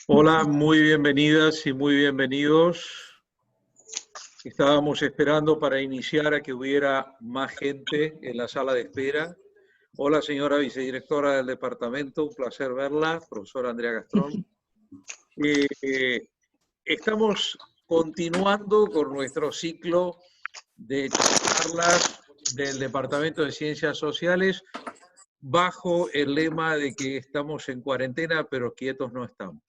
Hola, muy bienvenidas y muy bienvenidos. Estábamos esperando para iniciar a que hubiera más gente en la sala de espera. Hola, señora vicedirectora del departamento, un placer verla, profesora Andrea Gastrón. Estamos continuando con nuestro ciclo de charlas del Departamento de Ciencias Sociales bajo el lema de que estamos en cuarentena, pero quietos no estamos.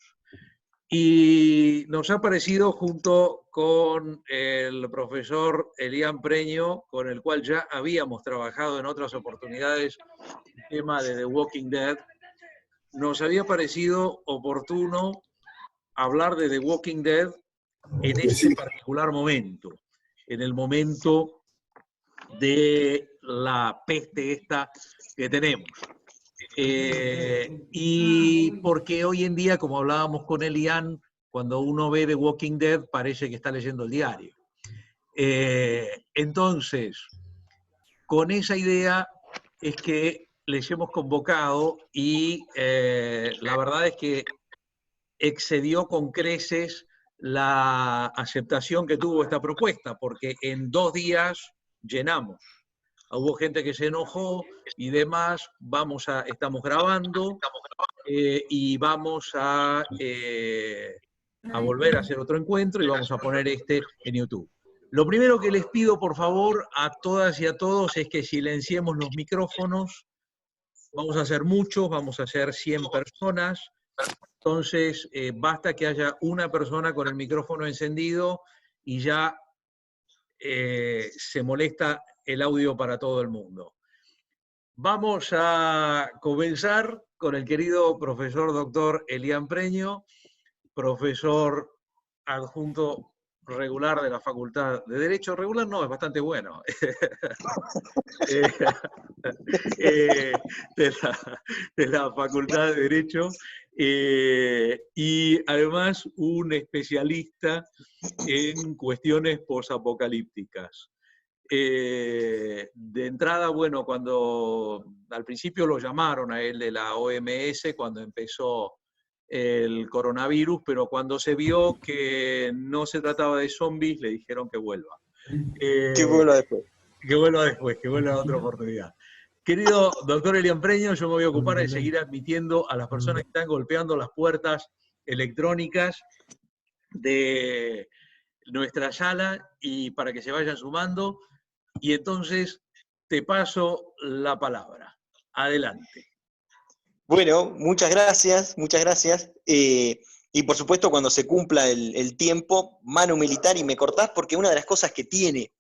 Y nos ha parecido, junto con el profesor Elian Preño, con el cual ya habíamos trabajado en otras oportunidades, el tema de The Walking Dead, nos había parecido oportuno hablar de The Walking Dead en este particular momento, en el momento de la peste esta que tenemos. Y porque hoy en día, como hablábamos con Elian, cuando uno ve The Walking Dead parece que está leyendo el diario. Entonces, con esa idea es que les hemos convocado y la verdad es que excedió con creces la aceptación que tuvo esta propuesta, porque en 2 días llenamos. Hubo gente que se enojó y demás, estamos grabando y vamos a volver a hacer otro encuentro y vamos a poner este en YouTube. Lo primero que les pido, por favor, a todas y a todos es que silenciemos los micrófonos. Vamos a hacer muchos, vamos a hacer 100 personas. Entonces, basta que haya una persona con el micrófono encendido y ya se molesta el audio para todo el mundo. Vamos a comenzar con el querido profesor doctor Elian Preño, profesor adjunto regular de la Facultad de Derecho. Regular no, es bastante bueno. De la Facultad de Derecho. Y además un especialista en cuestiones posapocalípticas. De entrada, bueno, cuando al principio lo llamaron a él de la OMS cuando empezó el coronavirus, pero cuando se vio que no se trataba de zombies, le dijeron que vuelva. Que vuelva después. Que vuelva después, que vuelva en otra oportunidad. Querido doctor Elian Preño, yo me voy a ocupar de seguir admitiendo a las personas que están golpeando las puertas electrónicas de nuestra sala y para que se vayan sumando. Y entonces te paso la palabra. Adelante. Bueno, muchas gracias, muchas gracias. Y por supuesto, cuando se cumpla el tiempo, mano militar y me cortás, porque una de las cosas que tiene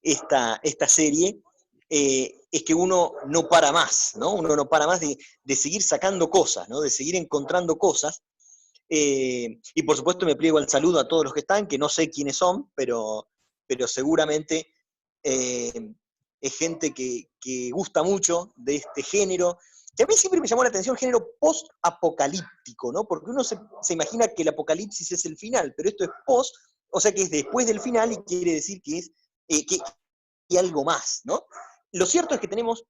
esta serie es que uno no para más, ¿no? Uno no para más de seguir sacando cosas, ¿no? De seguir encontrando cosas. Y por supuesto me pliego al saludo a todos los que están, que no sé quiénes son, pero seguramente es gente que gusta mucho de este género, que a mí siempre me llamó la atención el género post-apocalíptico, ¿no? Porque uno se imagina que el apocalipsis es el final, pero esto es post, o sea que es después del final y quiere decir que es que hay algo más, ¿no? Lo cierto es que tenemos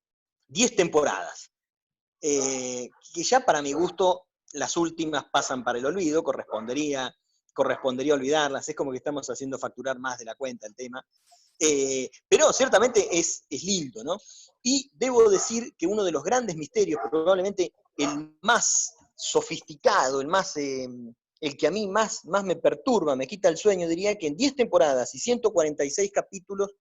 10 temporadas, que ya para mi gusto las últimas pasan para el olvido, correspondería olvidarlas, es como que estamos haciendo facturar más de la cuenta el tema. Pero ciertamente es lindo, ¿no? Y debo decir que uno de los grandes misterios, probablemente el más sofisticado, el que a mí más me perturba, me quita el sueño, diría que en 10 temporadas y 146 capítulos,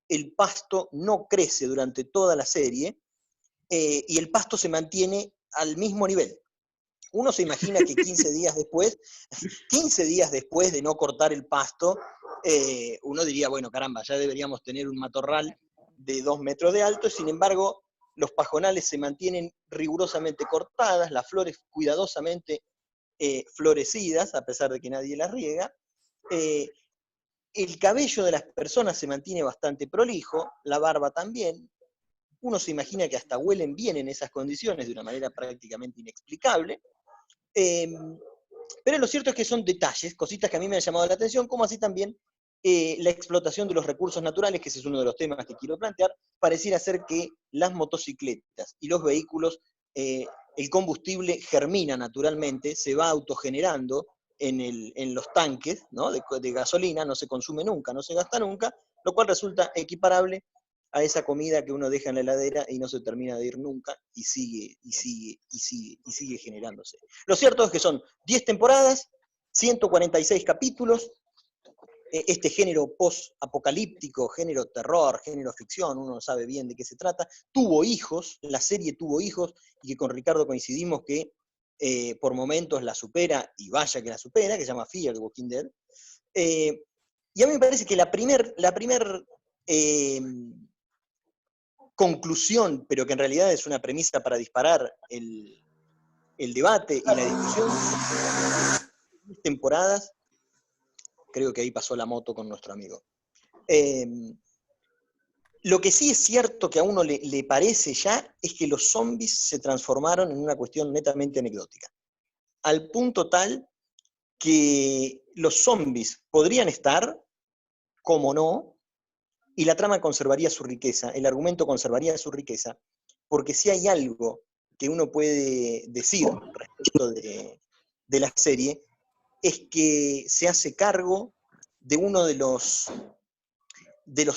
el pasto no crece durante toda la serie, y el pasto se mantiene al mismo nivel. Uno se imagina que 15 días después de no cortar el pasto, uno diría, bueno, caramba, ya deberíamos tener un matorral de 2 metros de alto, sin embargo, los pajonales se mantienen rigurosamente cortadas, las flores cuidadosamente florecidas, a pesar de que nadie las riega. El cabello de las personas se mantiene bastante prolijo, la barba también. Uno se imagina que hasta huelen bien en esas condiciones de una manera prácticamente inexplicable. Pero lo cierto es que son detalles, cositas que a mí me han llamado la atención, como así también la explotación de los recursos naturales, que ese es uno de los temas que quiero plantear. Pareciera ser que las motocicletas y los vehículos el combustible germina naturalmente, se va autogenerando en los tanques, ¿no?, de gasolina, no se consume nunca, no se gasta nunca, lo cual resulta equiparable a esa comida que uno deja en la heladera y no se termina de ir nunca y sigue, y sigue, y sigue, y sigue generándose. Lo cierto es que son 10 temporadas, 146 capítulos, este género post-apocalíptico, género terror, género ficción, uno no sabe bien de qué se trata, tuvo hijos, la serie tuvo hijos, y que con Ricardo coincidimos que por momentos la supera, y vaya que la supera, que se llama Fear the Walking Dead. Y a mí me parece que la primer conclusión, pero que en realidad es una premisa para disparar el debate y la discusión, temporadas, creo que ahí pasó la moto con nuestro amigo. Lo que sí es cierto que a uno le parece ya es que los zombies se transformaron en una cuestión netamente anecdótica. Al punto tal que los zombies podrían estar, como no, y la trama conservaría su riqueza, el argumento conservaría su riqueza, porque si hay algo que uno puede decir respecto de la serie, es que se hace cargo de uno de los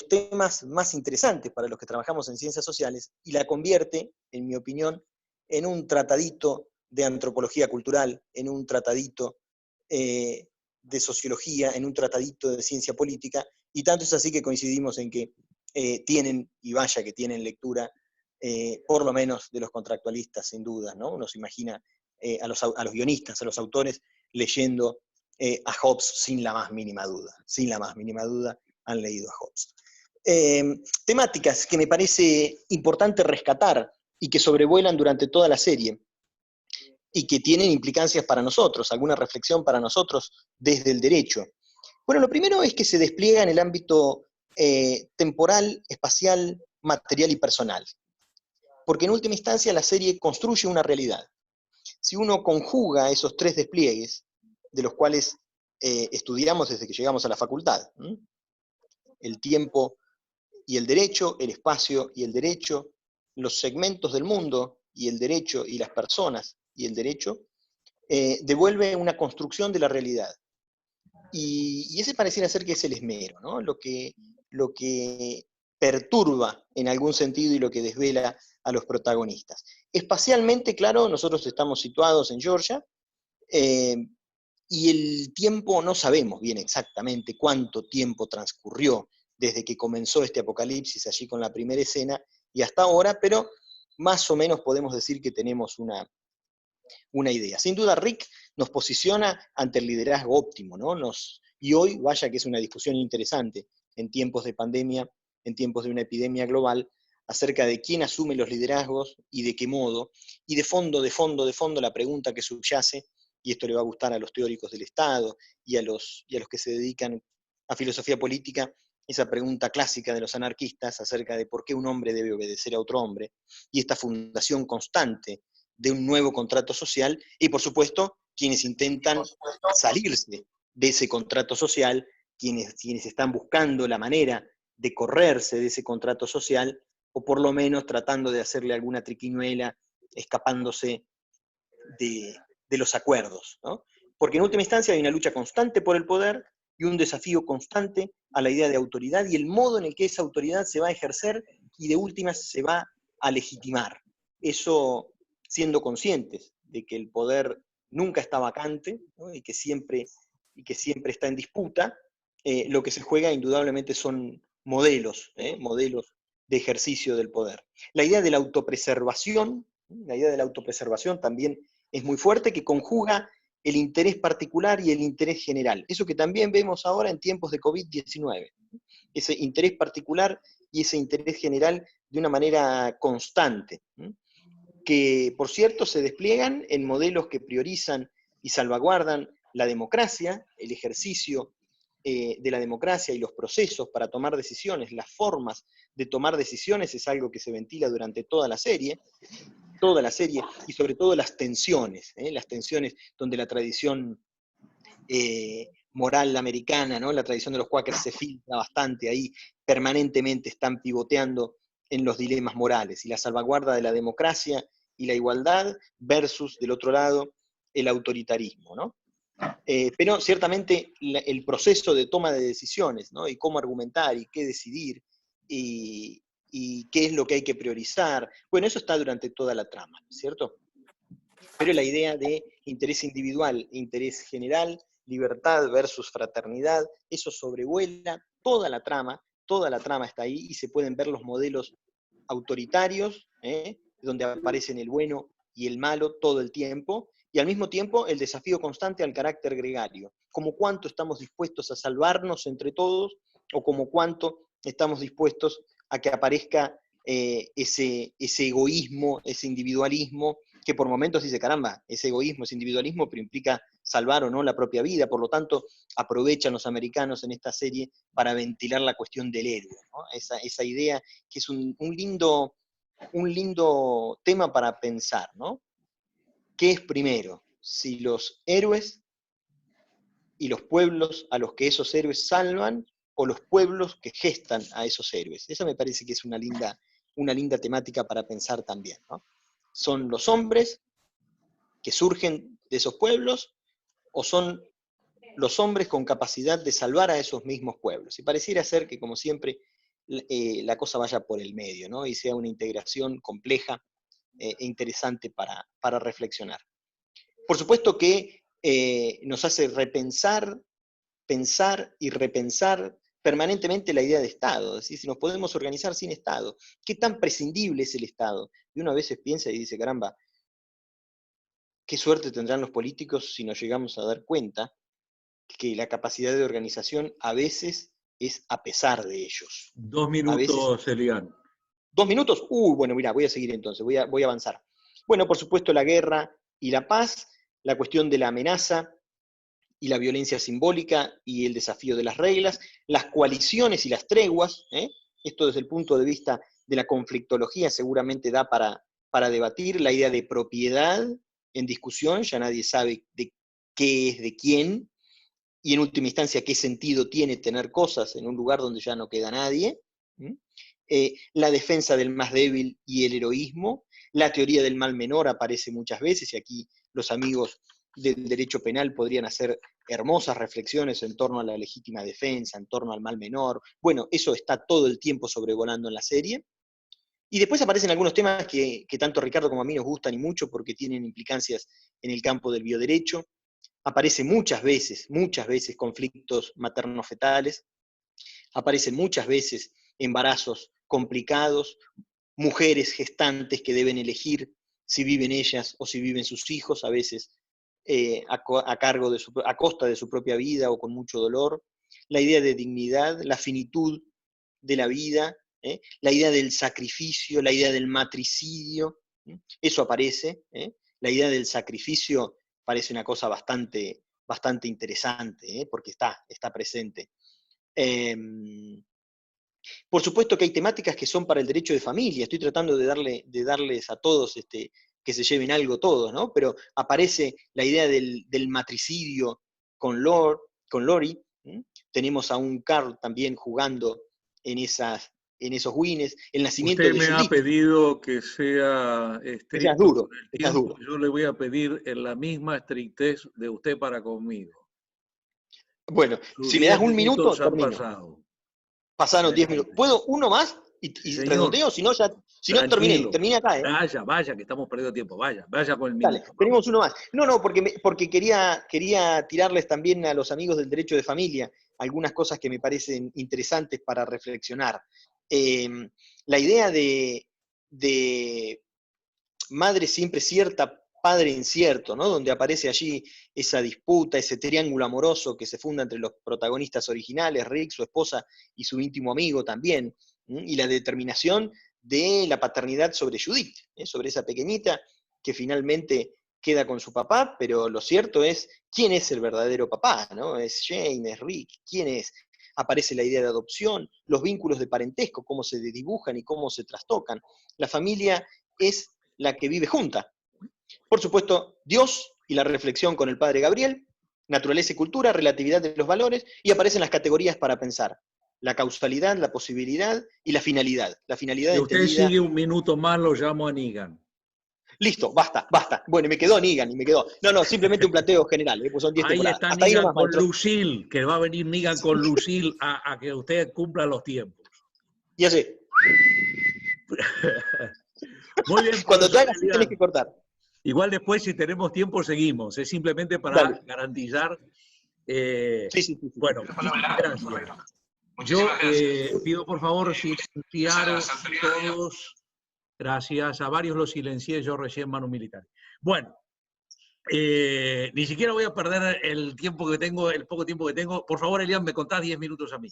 temas más interesantes para los que trabajamos en ciencias sociales y la convierte, en mi opinión, en un tratadito de antropología cultural, en un tratadito de sociología, en un tratadito de ciencia política, y tanto es así que coincidimos en que tienen, y vaya que tienen lectura, por lo menos de los contractualistas, sin duda, ¿no? Uno se imagina a los guionistas, a los autores, leyendo a Hobbes sin la más mínima duda, han leído a Hobbes. Temáticas que me parece importante rescatar y que sobrevuelan durante toda la serie y que tienen implicancias para nosotros, alguna reflexión para nosotros desde el derecho. Bueno, lo primero es que se despliega en el ámbito temporal, espacial, material y personal. Porque en última instancia la serie construye una realidad. Si uno conjuga esos tres despliegues, de los cuales estudiamos desde que llegamos a la facultad, el tiempo y el derecho, el espacio y el derecho, los segmentos del mundo y el derecho, y las personas y el derecho, devuelve una construcción de la realidad. Y ese pareciera ser que es el esmero, ¿no? Lo que perturba en algún sentido y lo que desvela a los protagonistas. Espacialmente, claro, nosotros estamos situados en Georgia, y el tiempo no sabemos bien exactamente cuánto tiempo transcurrió desde que comenzó este apocalipsis allí con la primera escena y hasta ahora, pero más o menos podemos decir que tenemos una idea. Sin duda, Rick nos posiciona ante el liderazgo óptimo, ¿no? Y hoy, vaya que es una discusión interesante en tiempos de pandemia, en tiempos de una epidemia global, acerca de quién asume los liderazgos y de qué modo, y de fondo, la pregunta que subyace, y esto le va a gustar a los teóricos del Estado y a los que se dedican a filosofía política, esa pregunta clásica de los anarquistas acerca de por qué un hombre debe obedecer a otro hombre, y esta fundación constante de un nuevo contrato social, y por supuesto, quienes intentan salirse de ese contrato social, quienes están buscando la manera de correrse de ese contrato social, o por lo menos tratando de hacerle alguna triquiñuela, escapándose de los acuerdos, ¿no? Porque en última instancia hay una lucha constante por el poder y un desafío constante a la idea de autoridad y el modo en el que esa autoridad se va a ejercer y de últimas se va a legitimar. Eso siendo conscientes de que el poder nunca está vacante, ¿no? y que siempre está en disputa, lo que se juega indudablemente son modelos de ejercicio del poder. La idea de la autopreservación también es muy fuerte, que conjuga el interés particular y el interés general. Eso que también vemos ahora en tiempos de COVID-19. Ese interés particular y ese interés general de una manera constante, que por cierto se despliegan en modelos que priorizan y salvaguardan la democracia, el ejercicio de la democracia y los procesos para tomar decisiones, las formas de tomar decisiones es algo que se ventila durante toda la serie, y sobre todo las tensiones donde la tradición moral americana, ¿no? La tradición de los Quakers se filtra bastante ahí, permanentemente están pivoteando en los dilemas morales, y la salvaguarda de la democracia y la igualdad versus, del otro lado, el autoritarismo, ¿no? Pero ciertamente el proceso de toma de decisiones, ¿no? Y cómo argumentar y qué decidir y qué es lo que hay que priorizar, bueno, eso está durante toda la trama, ¿cierto? Pero la idea de interés individual, interés general, libertad versus fraternidad, eso sobrevuela toda la trama está ahí y se pueden ver los modelos autoritarios, donde aparecen el bueno y el malo todo el tiempo, y al mismo tiempo el desafío constante al carácter gregario, como cuánto estamos dispuestos a salvarnos entre todos, o como cuánto estamos dispuestos a que aparezca ese egoísmo, ese individualismo, que por momentos dice, caramba, ese egoísmo, ese individualismo, pero implica salvar o no la propia vida, por lo tanto aprovechan los americanos en esta serie para ventilar la cuestión del héroe, ¿no? Esa idea que es un lindo tema para pensar, ¿no? ¿Qué es primero? Si los héroes y los pueblos a los que esos héroes salvan, o los pueblos que gestan a esos héroes. Esa me parece que es una linda temática para pensar también, ¿no? ¿Son los hombres que surgen de esos pueblos, o son los hombres con capacidad de salvar a esos mismos pueblos? Y pareciera ser que, como siempre, la cosa vaya por el medio, ¿no? Y sea una integración compleja e interesante para reflexionar. Por supuesto que nos hace repensar, pensar y repensar permanentemente la idea de Estado, es decir, si nos podemos organizar sin Estado, ¿qué tan prescindible es el Estado? Y uno a veces piensa y dice, caramba, qué suerte tendrán los políticos si nos llegamos a dar cuenta que la capacidad de organización a veces es a pesar de ellos. 2 A veces... minutos, Elian. 2 minutos, bueno, mira, voy a seguir entonces, voy a avanzar. Bueno, por supuesto, la guerra y la paz, la cuestión de la amenaza y la violencia simbólica y el desafío de las reglas, las coaliciones y las treguas, esto desde el punto de vista de la conflictología seguramente da para debatir, la idea de propiedad en discusión, ya nadie sabe de qué es de quién, y en última instancia qué sentido tiene tener cosas en un lugar donde ya no queda nadie. La defensa del más débil y el heroísmo, la teoría del mal menor aparece muchas veces, y aquí los amigos del derecho penal podrían hacer hermosas reflexiones en torno a la legítima defensa, en torno al mal menor. Bueno, eso está todo el tiempo sobrevolando en la serie. Y después aparecen algunos temas que tanto a Ricardo como a mí nos gustan y mucho porque tienen implicancias en el campo del bioderecho. Aparecen muchas veces conflictos materno-fetales, aparecen muchas veces embarazos complicados, mujeres gestantes que deben elegir si viven ellas o si viven sus hijos, a veces a costa de su propia vida o con mucho dolor, la idea de dignidad, la finitud de la vida, la idea del sacrificio, la idea del matricidio, eso aparece, la idea del sacrificio parece una cosa bastante interesante, porque está presente. Por supuesto que hay temáticas que son para el derecho de familia, estoy tratando de darles a todos que se lleven algo todos, ¿no? Pero aparece la idea del matricidio con Lori, tenemos a un Carl también jugando en esos wines, el nacimiento Usted de me ha Judith. pedido que sea Que seas estricto duro, con el que seas tiempo. duro. Yo le voy a pedir en la misma estrictez de usted para conmigo. Bueno, Sus si me das 10 un minuto, minutos han termino. pasado. Pasaron 10 minutos. Adelante. ¿Puedo uno más? Sí, Y señor. redondeo, si no, terminé. Tranquilo. Terminé acá, ¿eh? Vaya, que estamos perdiendo tiempo. Vaya con el Dale, minuto. Vamos. tenemos uno más. No, porque quería tirarles también a los amigos del derecho de familia algunas cosas que me parecen interesantes para reflexionar. La idea de madre siempre cierta, padre incierto, ¿no? Donde aparece allí esa disputa, ese triángulo amoroso que se funda entre los protagonistas originales, Rick, su esposa y su íntimo amigo también, y la determinación de la paternidad sobre Judith, sobre esa pequeñita que finalmente queda con su papá, pero lo cierto es, ¿quién es el verdadero papá? ¿No? ¿Es Jane, es Rick? ¿Quién es? Aparece la idea de adopción, los vínculos de parentesco, cómo se dibujan y cómo se trastocan. La familia es la que vive junta. Por supuesto, Dios y la reflexión con el padre Gabriel, naturaleza y cultura, relatividad de los valores, y aparecen las categorías para pensar. La causalidad, la posibilidad y la finalidad. La finalidad Si usted entendida... sigue un minuto más, lo llamo a Negan. Listo, basta. Bueno, y me quedó Negan, No, simplemente un planteo general, pues son 10 Ahí temporadas. está Hasta ahí Negan nomás, con maestro. Lucille, que va a venir Negan con Lucille a que usted cumpla los tiempos. Y así. Muy bien, Cuando te profesor hagas así tenés que Elian. cortar. Igual después, si tenemos tiempo, seguimos. Es simplemente para Dale. garantizar. Sí. Bueno, muchísimas gracias. Yo pido por favor silenciar a todos. Gracias. A varios los silencié yo recién, Manu Militar. Bueno, ni siquiera voy a perder el tiempo que tengo, el poco tiempo que tengo. Por favor, Elian, me contás 10 minutos a mí.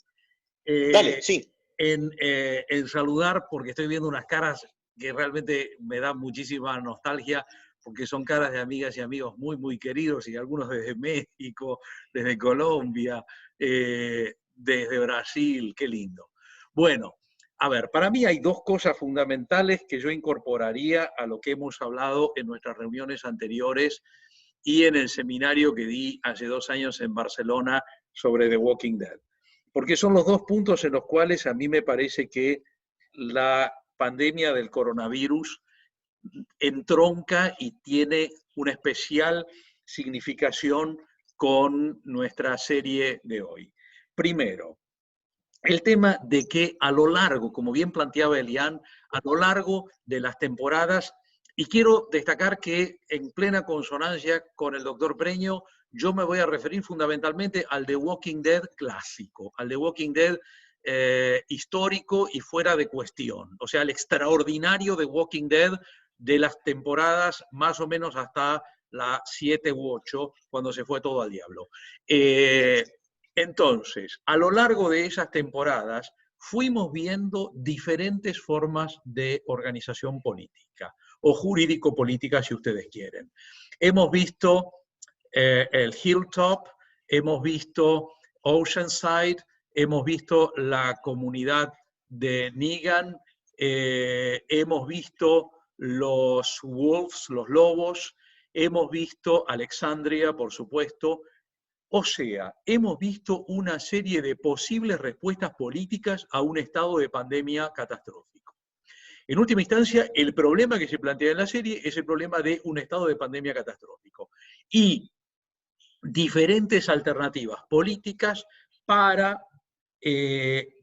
Dale, sí. En saludar, porque estoy viendo unas caras que realmente me dan muchísima nostalgia, porque son caras de amigas y amigos muy, muy queridos, y algunos desde México, desde Colombia, desde Brasil, qué lindo. Bueno, a ver, para mí hay dos cosas fundamentales que yo incorporaría a lo que hemos hablado en nuestras reuniones anteriores y en el seminario que di hace 2 años en Barcelona sobre The Walking Dead. Porque son los dos puntos en los cuales a mí me parece que la pandemia del coronavirus entronca y tiene una especial significación con nuestra serie de hoy. Primero, el tema de que a lo largo, como bien planteaba Elian, a lo largo de las temporadas, y quiero destacar que en plena consonancia con el doctor Breño, yo me voy a referir fundamentalmente al The Walking Dead clásico, al The Walking Dead histórico y fuera de cuestión, o sea, el extraordinario The Walking Dead de las temporadas más o menos hasta la 7 u 8, cuando se fue todo al diablo. Entonces, a lo largo de esas temporadas, fuimos viendo diferentes formas de organización política, o jurídico-política, si ustedes quieren. Hemos visto el Hilltop, hemos visto Oceanside, hemos visto la comunidad de Negan, hemos visto los Wolves, los lobos, hemos visto Alexandria, por supuesto. O sea, hemos visto una serie de posibles respuestas políticas a un estado de pandemia catastrófico. En última instancia, el problema que se plantea en la serie es el problema de un estado de pandemia catastrófico y diferentes alternativas políticas para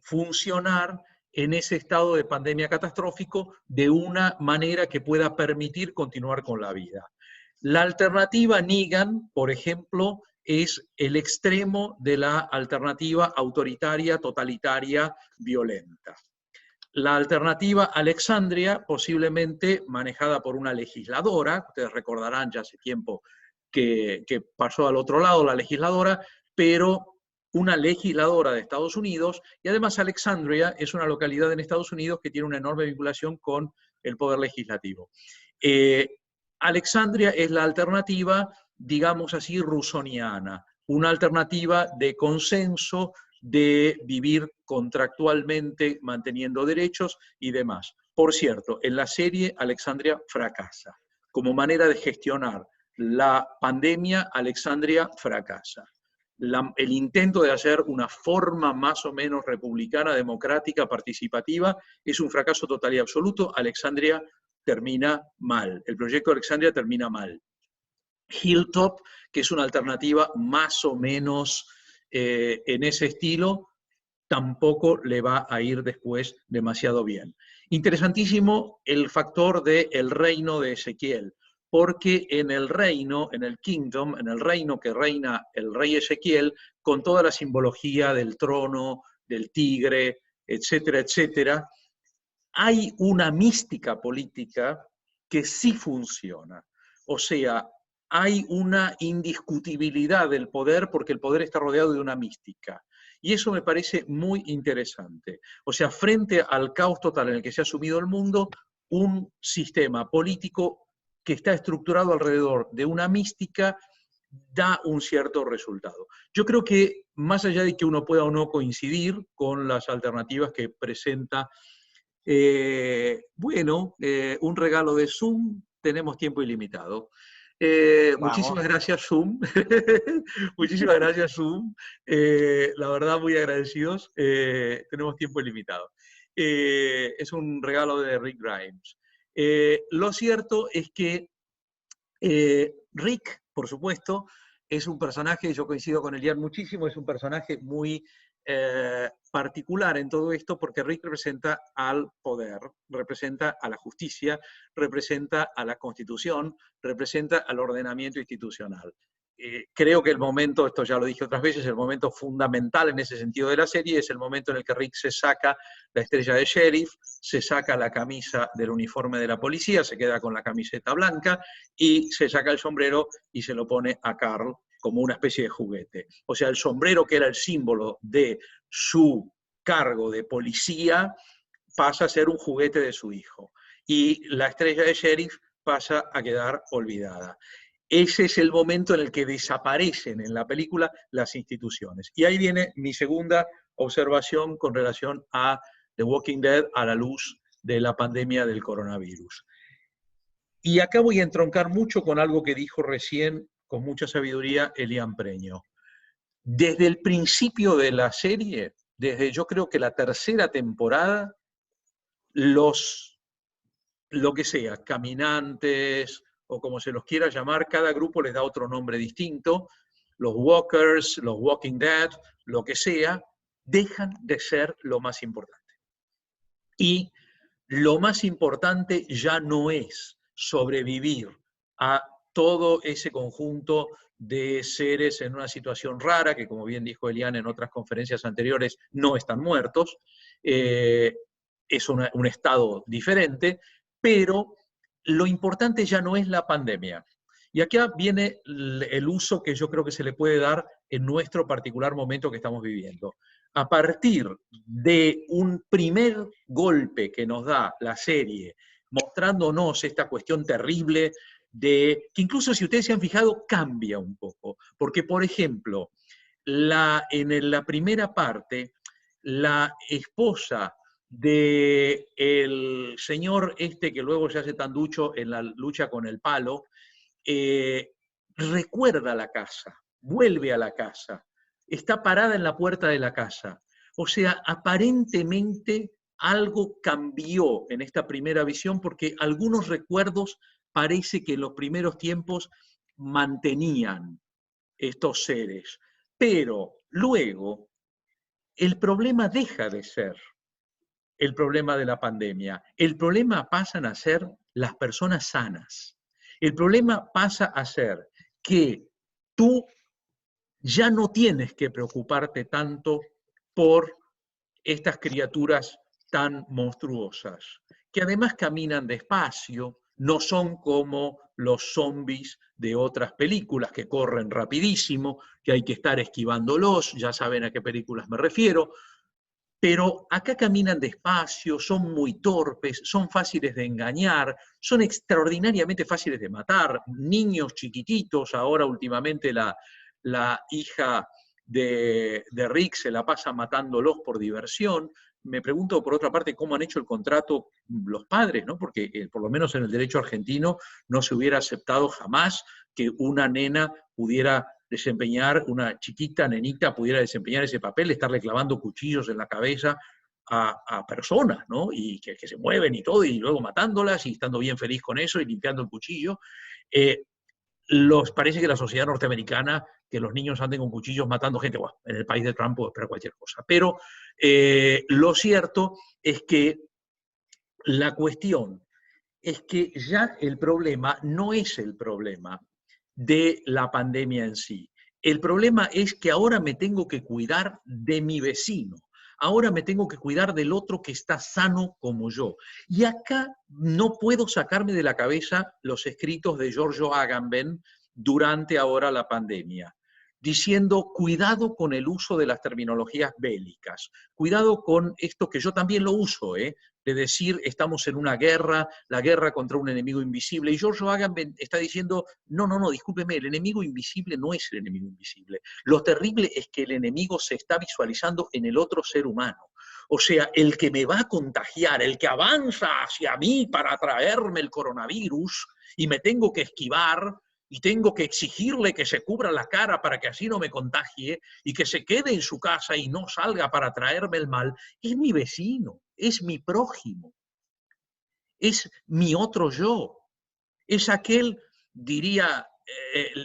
funcionar en ese estado de pandemia catastrófico de una manera que pueda permitir continuar con la vida. La alternativa Negan, por ejemplo, es el extremo de la alternativa autoritaria, totalitaria, violenta. La alternativa Alexandria, posiblemente manejada por una legisladora, ustedes recordarán ya hace tiempo que pasó al otro lado la legisladora, pero una legisladora de Estados Unidos, y además Alexandria es una localidad en Estados Unidos que tiene una enorme vinculación con el poder legislativo. Alexandria es la alternativa, digamos así, rusoniana, una alternativa de consenso, de vivir contractualmente manteniendo derechos y demás. Por cierto, en la serie Alexandria fracasa. Como manera de gestionar la pandemia, Alexandria fracasa. El intento de hacer una forma más o menos republicana, democrática, participativa, es un fracaso total y absoluto. Alexandria termina mal. El proyecto Alexandria termina mal. Hilltop, que es una alternativa más o menos en ese estilo, tampoco le va a ir después demasiado bien. Interesantísimo el factor del reino de Ezequiel, porque en el reino, en el kingdom, en el reino que reina el rey Ezequiel, con toda la simbología del trono, del tigre, etcétera, etcétera, hay una mística política que sí funciona. O sea, hay una indiscutibilidad del poder porque el poder está rodeado de una mística. Y eso me parece muy interesante. O sea, frente al caos total en el que se ha sumido el mundo, un sistema político que está estructurado alrededor de una mística da un cierto resultado. Yo creo que más allá de que uno pueda o no coincidir con las alternativas que presenta, un regalo de Zoom, tenemos tiempo ilimitado. Muchísimas gracias, Zoom. Muchísimas gracias, Zoom. La verdad, muy agradecidos. Tenemos tiempo ilimitado. Es un regalo de Rick Grimes. Lo cierto es que Rick, por supuesto, es un personaje, yo coincido con Elian muchísimo, es un personaje muy particular en todo esto porque Rick representa al poder, representa a la justicia, representa a la Constitución, representa al ordenamiento institucional. Creo que el momento, esto ya lo dije otras veces, el momento fundamental en ese sentido de la serie es el momento en el que Rick se saca la estrella de sheriff, se saca la camisa del uniforme de la policía, se queda con la camiseta blanca y se saca el sombrero y se lo pone a Carl como una especie de juguete. O sea, el sombrero que era el símbolo de su cargo de policía pasa a ser un juguete de su hijo. Y la estrella de sheriff pasa a quedar olvidada. Ese es el momento en el que desaparecen en la película las instituciones. Y ahí viene mi segunda observación con relación a The Walking Dead a la luz de la pandemia del coronavirus. Y acá voy a entroncar mucho con algo que dijo recién, con mucha sabiduría, Elian Preño. Desde el principio de la serie, desde yo creo que la tercera temporada, lo que sea, caminantes o como se los quiera llamar, cada grupo les da otro nombre distinto, los walkers, los walking dead, lo que sea, dejan de ser lo más importante. Y lo más importante ya no es sobrevivir a todo ese conjunto de seres en una situación rara, que como bien dijo Elian en otras conferencias anteriores, no están muertos, es un estado diferente, pero lo importante ya no es la pandemia. Y acá viene el uso que yo creo que se le puede dar en nuestro particular momento que estamos viviendo. A partir de un primer golpe que nos da la serie, mostrándonos esta cuestión terrible de, que incluso si ustedes se han fijado, cambia un poco. Porque, por ejemplo, en la primera parte, la esposa del señor este que luego se hace tan ducho en la lucha con el palo, recuerda la casa, vuelve a la casa, está parada en la puerta de la casa. O sea, aparentemente algo cambió en esta primera visión porque algunos recuerdos parece que en los primeros tiempos mantenían estos seres. Pero luego el problema deja de ser el problema de la pandemia. El problema pasan a ser las personas sanas. El problema pasa a ser que tú ya no tienes que preocuparte tanto por estas criaturas tan monstruosas, que además caminan despacio, no son como los zombies de otras películas que corren rapidísimo, que hay que estar esquivándolos, ya saben a qué películas me refiero, pero acá caminan despacio, son muy torpes, son fáciles de engañar, son extraordinariamente fáciles de matar. Niños chiquititos, ahora últimamente la hija de Rick se la pasa matándolos por diversión. Me pregunto, por otra parte, cómo han hecho el contrato los padres, ¿no? Porque por lo menos en el derecho argentino no se hubiera aceptado jamás que una nena pudiera desempeñar, una chiquita nenita pudiera desempeñar ese papel, estarle clavando cuchillos en la cabeza a personas, ¿no? Y que se mueven y todo, y luego matándolas y estando bien feliz con eso y limpiando el cuchillo. Parece que la sociedad norteamericana, que los niños anden con cuchillos matando gente, bueno, en el país de Trump puede esperar cualquier cosa. Pero lo cierto es que la cuestión es que ya el problema no es el problema de la pandemia en sí. El problema es que ahora me tengo que cuidar de mi vecino. Ahora me tengo que cuidar del otro que está sano como yo. Y acá no puedo sacarme de la cabeza los escritos de Giorgio Agamben durante ahora la pandemia, diciendo cuidado con el uso de las terminologías bélicas, cuidado con esto que yo también lo uso, de decir estamos en una guerra, la guerra contra un enemigo invisible. Y Giorgio Agamben está diciendo, no, discúlpeme, el enemigo invisible no es el enemigo invisible. Lo terrible es que el enemigo se está visualizando en el otro ser humano. O sea, el que me va a contagiar, el que avanza hacia mí para traerme el coronavirus y me tengo que esquivar y tengo que exigirle que se cubra la cara para que así no me contagie y que se quede en su casa y no salga para traerme el mal, es mi vecino, es mi prójimo. es mi otro yo, es aquel, diría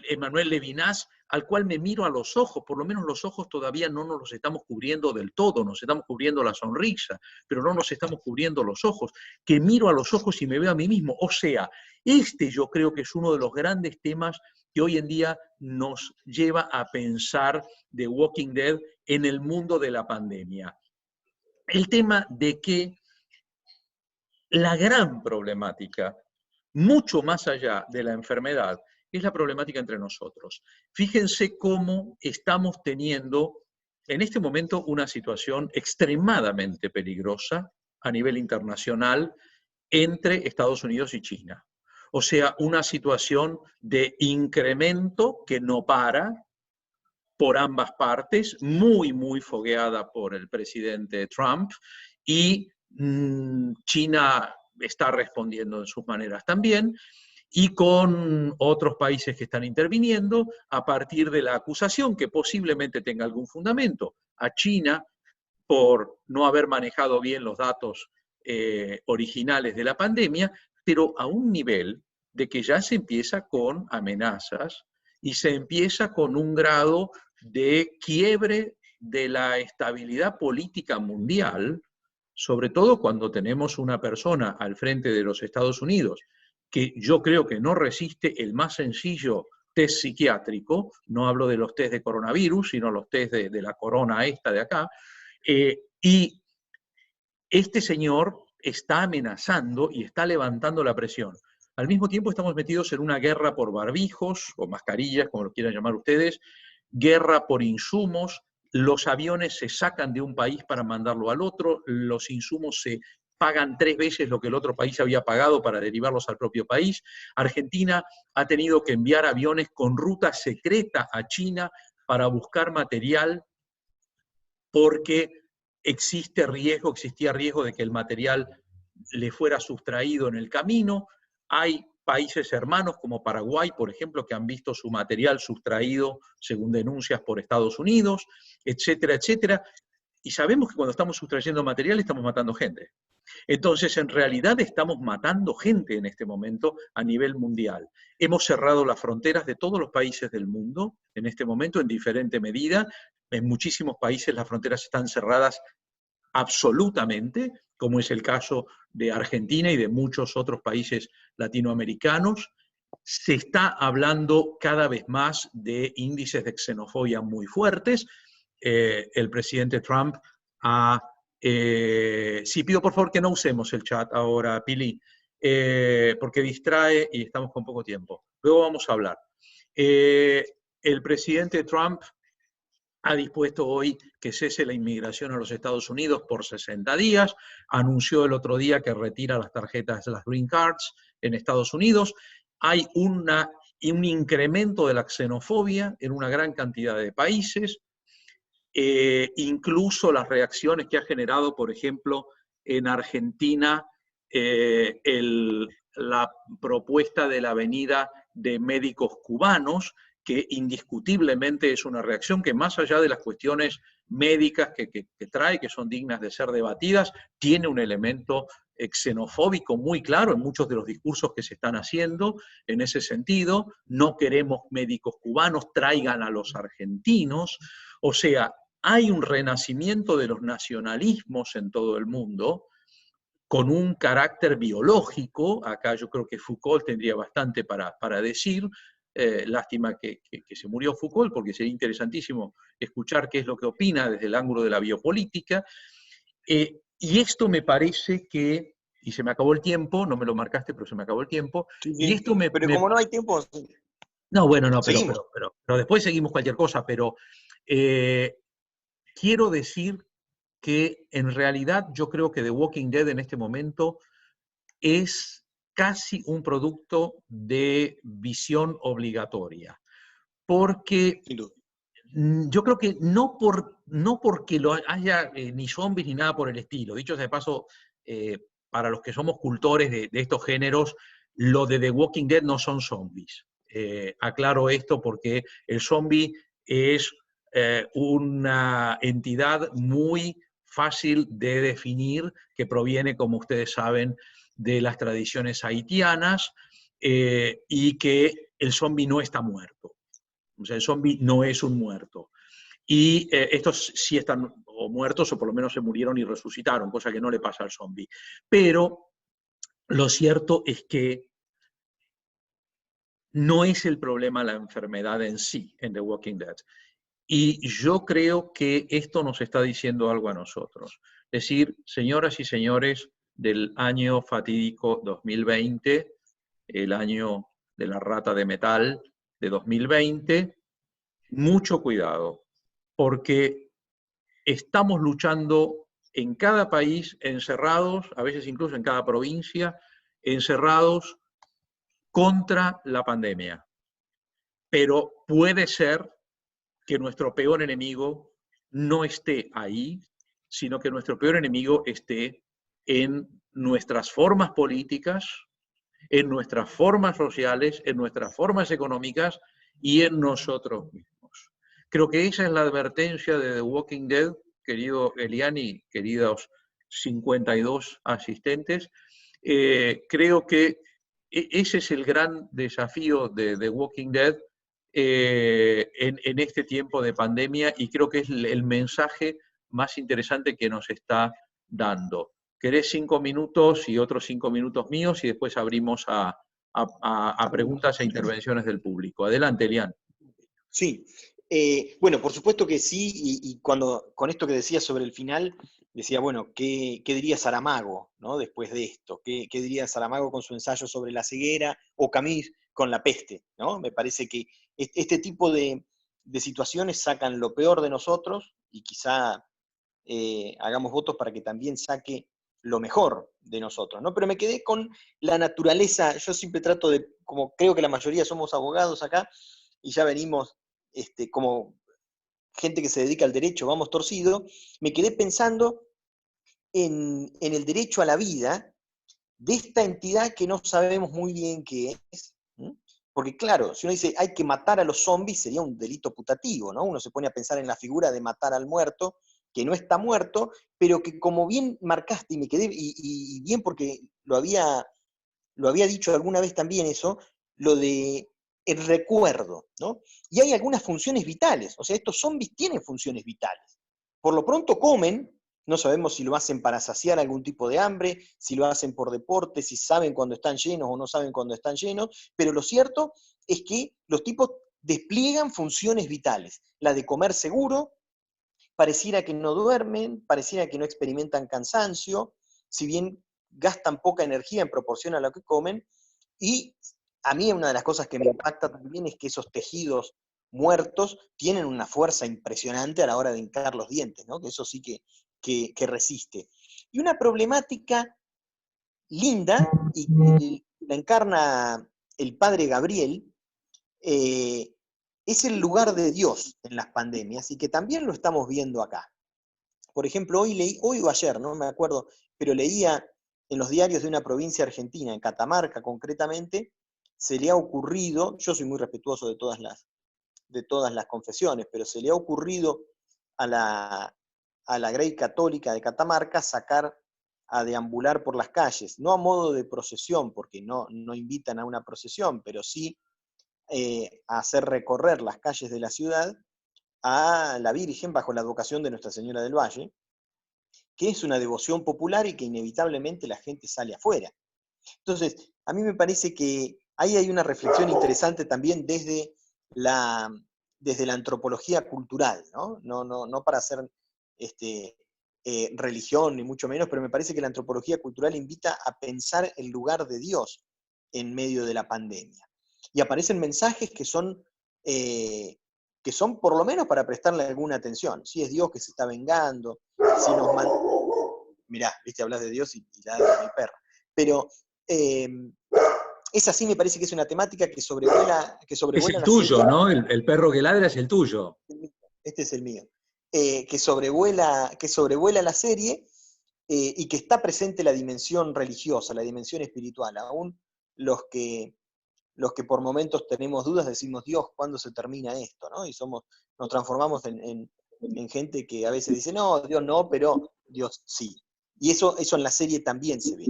Emmanuel Levinas, al cual me miro a los ojos, por lo menos los ojos todavía no nos los estamos cubriendo del todo, nos estamos cubriendo la sonrisa, pero no nos estamos cubriendo los ojos, que miro a los ojos y me veo a mí mismo. O sea, yo creo que es uno de los grandes temas que hoy en día nos lleva a pensar The Walking Dead en el mundo de la pandemia. El tema de que la gran problemática, mucho más allá de la enfermedad, es la problemática entre nosotros. Fíjense cómo estamos teniendo en este momento una situación extremadamente peligrosa a nivel internacional entre Estados Unidos y China. O sea, una situación de incremento que no para por ambas partes, muy, muy fogueada por el presidente Trump, y China está respondiendo en sus maneras también, y con otros países que están interviniendo a partir de la acusación que posiblemente tenga algún fundamento a China por no haber manejado bien los datos originales de la pandemia, pero a un nivel de que ya se empieza con amenazas y se empieza con un grado de quiebre de la estabilidad política mundial, sobre todo cuando tenemos una persona al frente de los Estados Unidos que yo creo que no resiste el más sencillo test psiquiátrico, no hablo de los test de coronavirus, sino los test de la corona esta de acá, y este señor está amenazando y está levantando la presión. Al mismo tiempo estamos metidos en una guerra por barbijos o mascarillas, como lo quieran llamar ustedes, guerra por insumos, los aviones se sacan de un país para mandarlo al otro, los insumos se pagan 3 veces lo que el otro país había pagado para derivarlos al propio país. Argentina ha tenido que enviar aviones con ruta secreta a China para buscar material porque existía riesgo de que el material le fuera sustraído en el camino. Hay países hermanos como Paraguay, por ejemplo, que han visto su material sustraído, según denuncias, por Estados Unidos, etcétera, etcétera. Y sabemos que cuando estamos sustrayendo material estamos matando gente. Entonces, en realidad estamos matando gente en este momento a nivel mundial. Hemos cerrado las fronteras de todos los países del mundo en este momento en diferente medida. En muchísimos países las fronteras están cerradas absolutamente, como es el caso de Argentina y de muchos otros países latinoamericanos. Se está hablando cada vez más de índices de xenofobia muy fuertes. El presidente Trump ha... sí, pido por favor que no usemos el chat ahora, Pili, porque distrae y estamos con poco tiempo. Luego vamos a hablar. El presidente Trump ha dispuesto hoy que cese la inmigración a los Estados Unidos por 60 días, anunció el otro día que retira las tarjetas, las green cards en Estados Unidos. Hay un incremento de la xenofobia en una gran cantidad de países, incluso las reacciones que ha generado, por ejemplo, en Argentina, la propuesta de la venida de médicos cubanos, que indiscutiblemente es una reacción que más allá de las cuestiones médicas que trae, que son dignas de ser debatidas, tiene un elemento xenofóbico muy claro en muchos de los discursos que se están haciendo en ese sentido. No queremos médicos cubanos, traigan a los argentinos. O sea, hay un renacimiento de los nacionalismos en todo el mundo, con un carácter biológico. Acá yo creo que Foucault tendría bastante para decir. Lástima que se murió Foucault, porque sería interesantísimo escuchar qué es lo que opina desde el ángulo de la biopolítica. Y esto me parece que, y se me acabó el tiempo, no me lo marcaste, pero se me acabó el tiempo. Sí, Y esto pero como no hay tiempo... No, bueno, no, seguimos. pero después seguimos cualquier cosa, pero quiero decir que en realidad yo creo que The Walking Dead en este momento es casi un producto de visión obligatoria, porque yo creo que no porque lo haya ni zombies ni nada por el estilo. Dicho sea de paso, para los que somos cultores de estos géneros, lo de The Walking Dead no son zombies. Aclaro esto porque el zombie es una entidad muy fácil de definir que proviene, como ustedes saben, de las tradiciones haitianas, y que el zombi no está muerto. O sea, el zombi no es un muerto. Y estos sí están o muertos, o por lo menos se murieron y resucitaron, cosa que no le pasa al zombi. Pero lo cierto es que no es el problema la enfermedad en sí, en The Walking Dead. Y yo creo que esto nos está diciendo algo a nosotros. Es decir, señoras y señores del año fatídico 2020, el año de la rata de metal de 2020, mucho cuidado, porque estamos luchando en cada país, encerrados, a veces incluso en cada provincia, encerrados contra la pandemia. Pero puede ser que nuestro peor enemigo no esté ahí, sino que nuestro peor enemigo esté en nuestras formas políticas, en nuestras formas sociales, en nuestras formas económicas y en nosotros mismos. Creo que esa es la advertencia de The Walking Dead, querido Eliani, queridos 52 asistentes. Creo que ese es el gran desafío de The Walking Dead en este tiempo de pandemia, y creo que es el mensaje más interesante que nos está dando. ¿Querés 5 minutos y otros 5 minutos míos y después abrimos a preguntas e intervenciones del público? Adelante, Elian. Sí, bueno, por supuesto que sí, y cuando, con esto que decía sobre el final, decía, bueno, ¿qué diría Saramago, ¿no? Después de esto? ¿Qué diría Saramago con su ensayo sobre la ceguera, o Camus con la peste, ¿no? Me parece que este tipo de situaciones sacan lo peor de nosotros, y quizá hagamos votos para que también saque lo mejor de nosotros, ¿no? Pero me quedé con la naturaleza. Yo siempre trato de, como creo que la mayoría somos abogados acá, y ya venimos como gente que se dedica al derecho, vamos torcido, me quedé pensando en el derecho a la vida de esta entidad que no sabemos muy bien qué es. ¿Mm? Porque claro, si uno dice hay que matar a los zombies, sería un delito putativo, ¿no? Uno se pone a pensar en la figura de matar al muerto, que no está muerto, pero que, como bien marcaste, y me quedé, y bien porque lo había dicho alguna vez también eso, lo de el recuerdo, ¿no? Y hay algunas funciones vitales, o sea, estos zombies tienen funciones vitales. Por lo pronto comen, no sabemos si lo hacen para saciar algún tipo de hambre, si lo hacen por deporte, si saben cuando están llenos o no saben cuando están llenos, pero lo cierto es que los tipos despliegan funciones vitales, la de comer seguro, pareciera que no duermen, pareciera que no experimentan cansancio, si bien gastan poca energía en proporción a lo que comen, y a mí una de las cosas que me impacta también es que esos tejidos muertos tienen una fuerza impresionante a la hora de hincar los dientes, ¿no? Que eso sí que resiste. Y una problemática linda, y la encarna el padre Gabriel, eh, es el lugar de Dios en las pandemias, y que también lo estamos viendo acá. Por ejemplo, hoy o ayer, no me acuerdo, pero leía en los diarios de una provincia argentina, en Catamarca concretamente, se le ha ocurrido, yo soy muy respetuoso de todas las confesiones, pero se le ha ocurrido a la Grey Católica de Catamarca sacar a deambular por las calles, no a modo de procesión, porque no invitan a una procesión, pero sí a hacer recorrer las calles de la ciudad a la Virgen bajo la advocación de Nuestra Señora del Valle, que es una devoción popular y que inevitablemente la gente sale afuera. Entonces, a mí me parece que ahí hay una reflexión interesante también desde la antropología cultural, ¿no? No para hacer religión, ni mucho menos, pero me parece que la antropología cultural invita a pensar el lugar de Dios en medio de la pandemia. Y aparecen mensajes que son por lo menos para prestarle alguna atención. Si es Dios que se está vengando, si nos manda... Mirá, viste, hablas de Dios y ladra de mi perra. Pero esa sí me parece que es una temática que sobrevuela Es el la serie. tuyo, ¿no? El perro que ladra es el tuyo. Este es el mío. Que sobrevuela la serie, y que está presente la dimensión religiosa, la dimensión espiritual. Aún los que por momentos tenemos dudas decimos, Dios, ¿cuándo se termina esto? ¿No? Y nos transformamos en gente que a veces dice, no, Dios no, pero Dios sí. Y eso en la serie también se ve.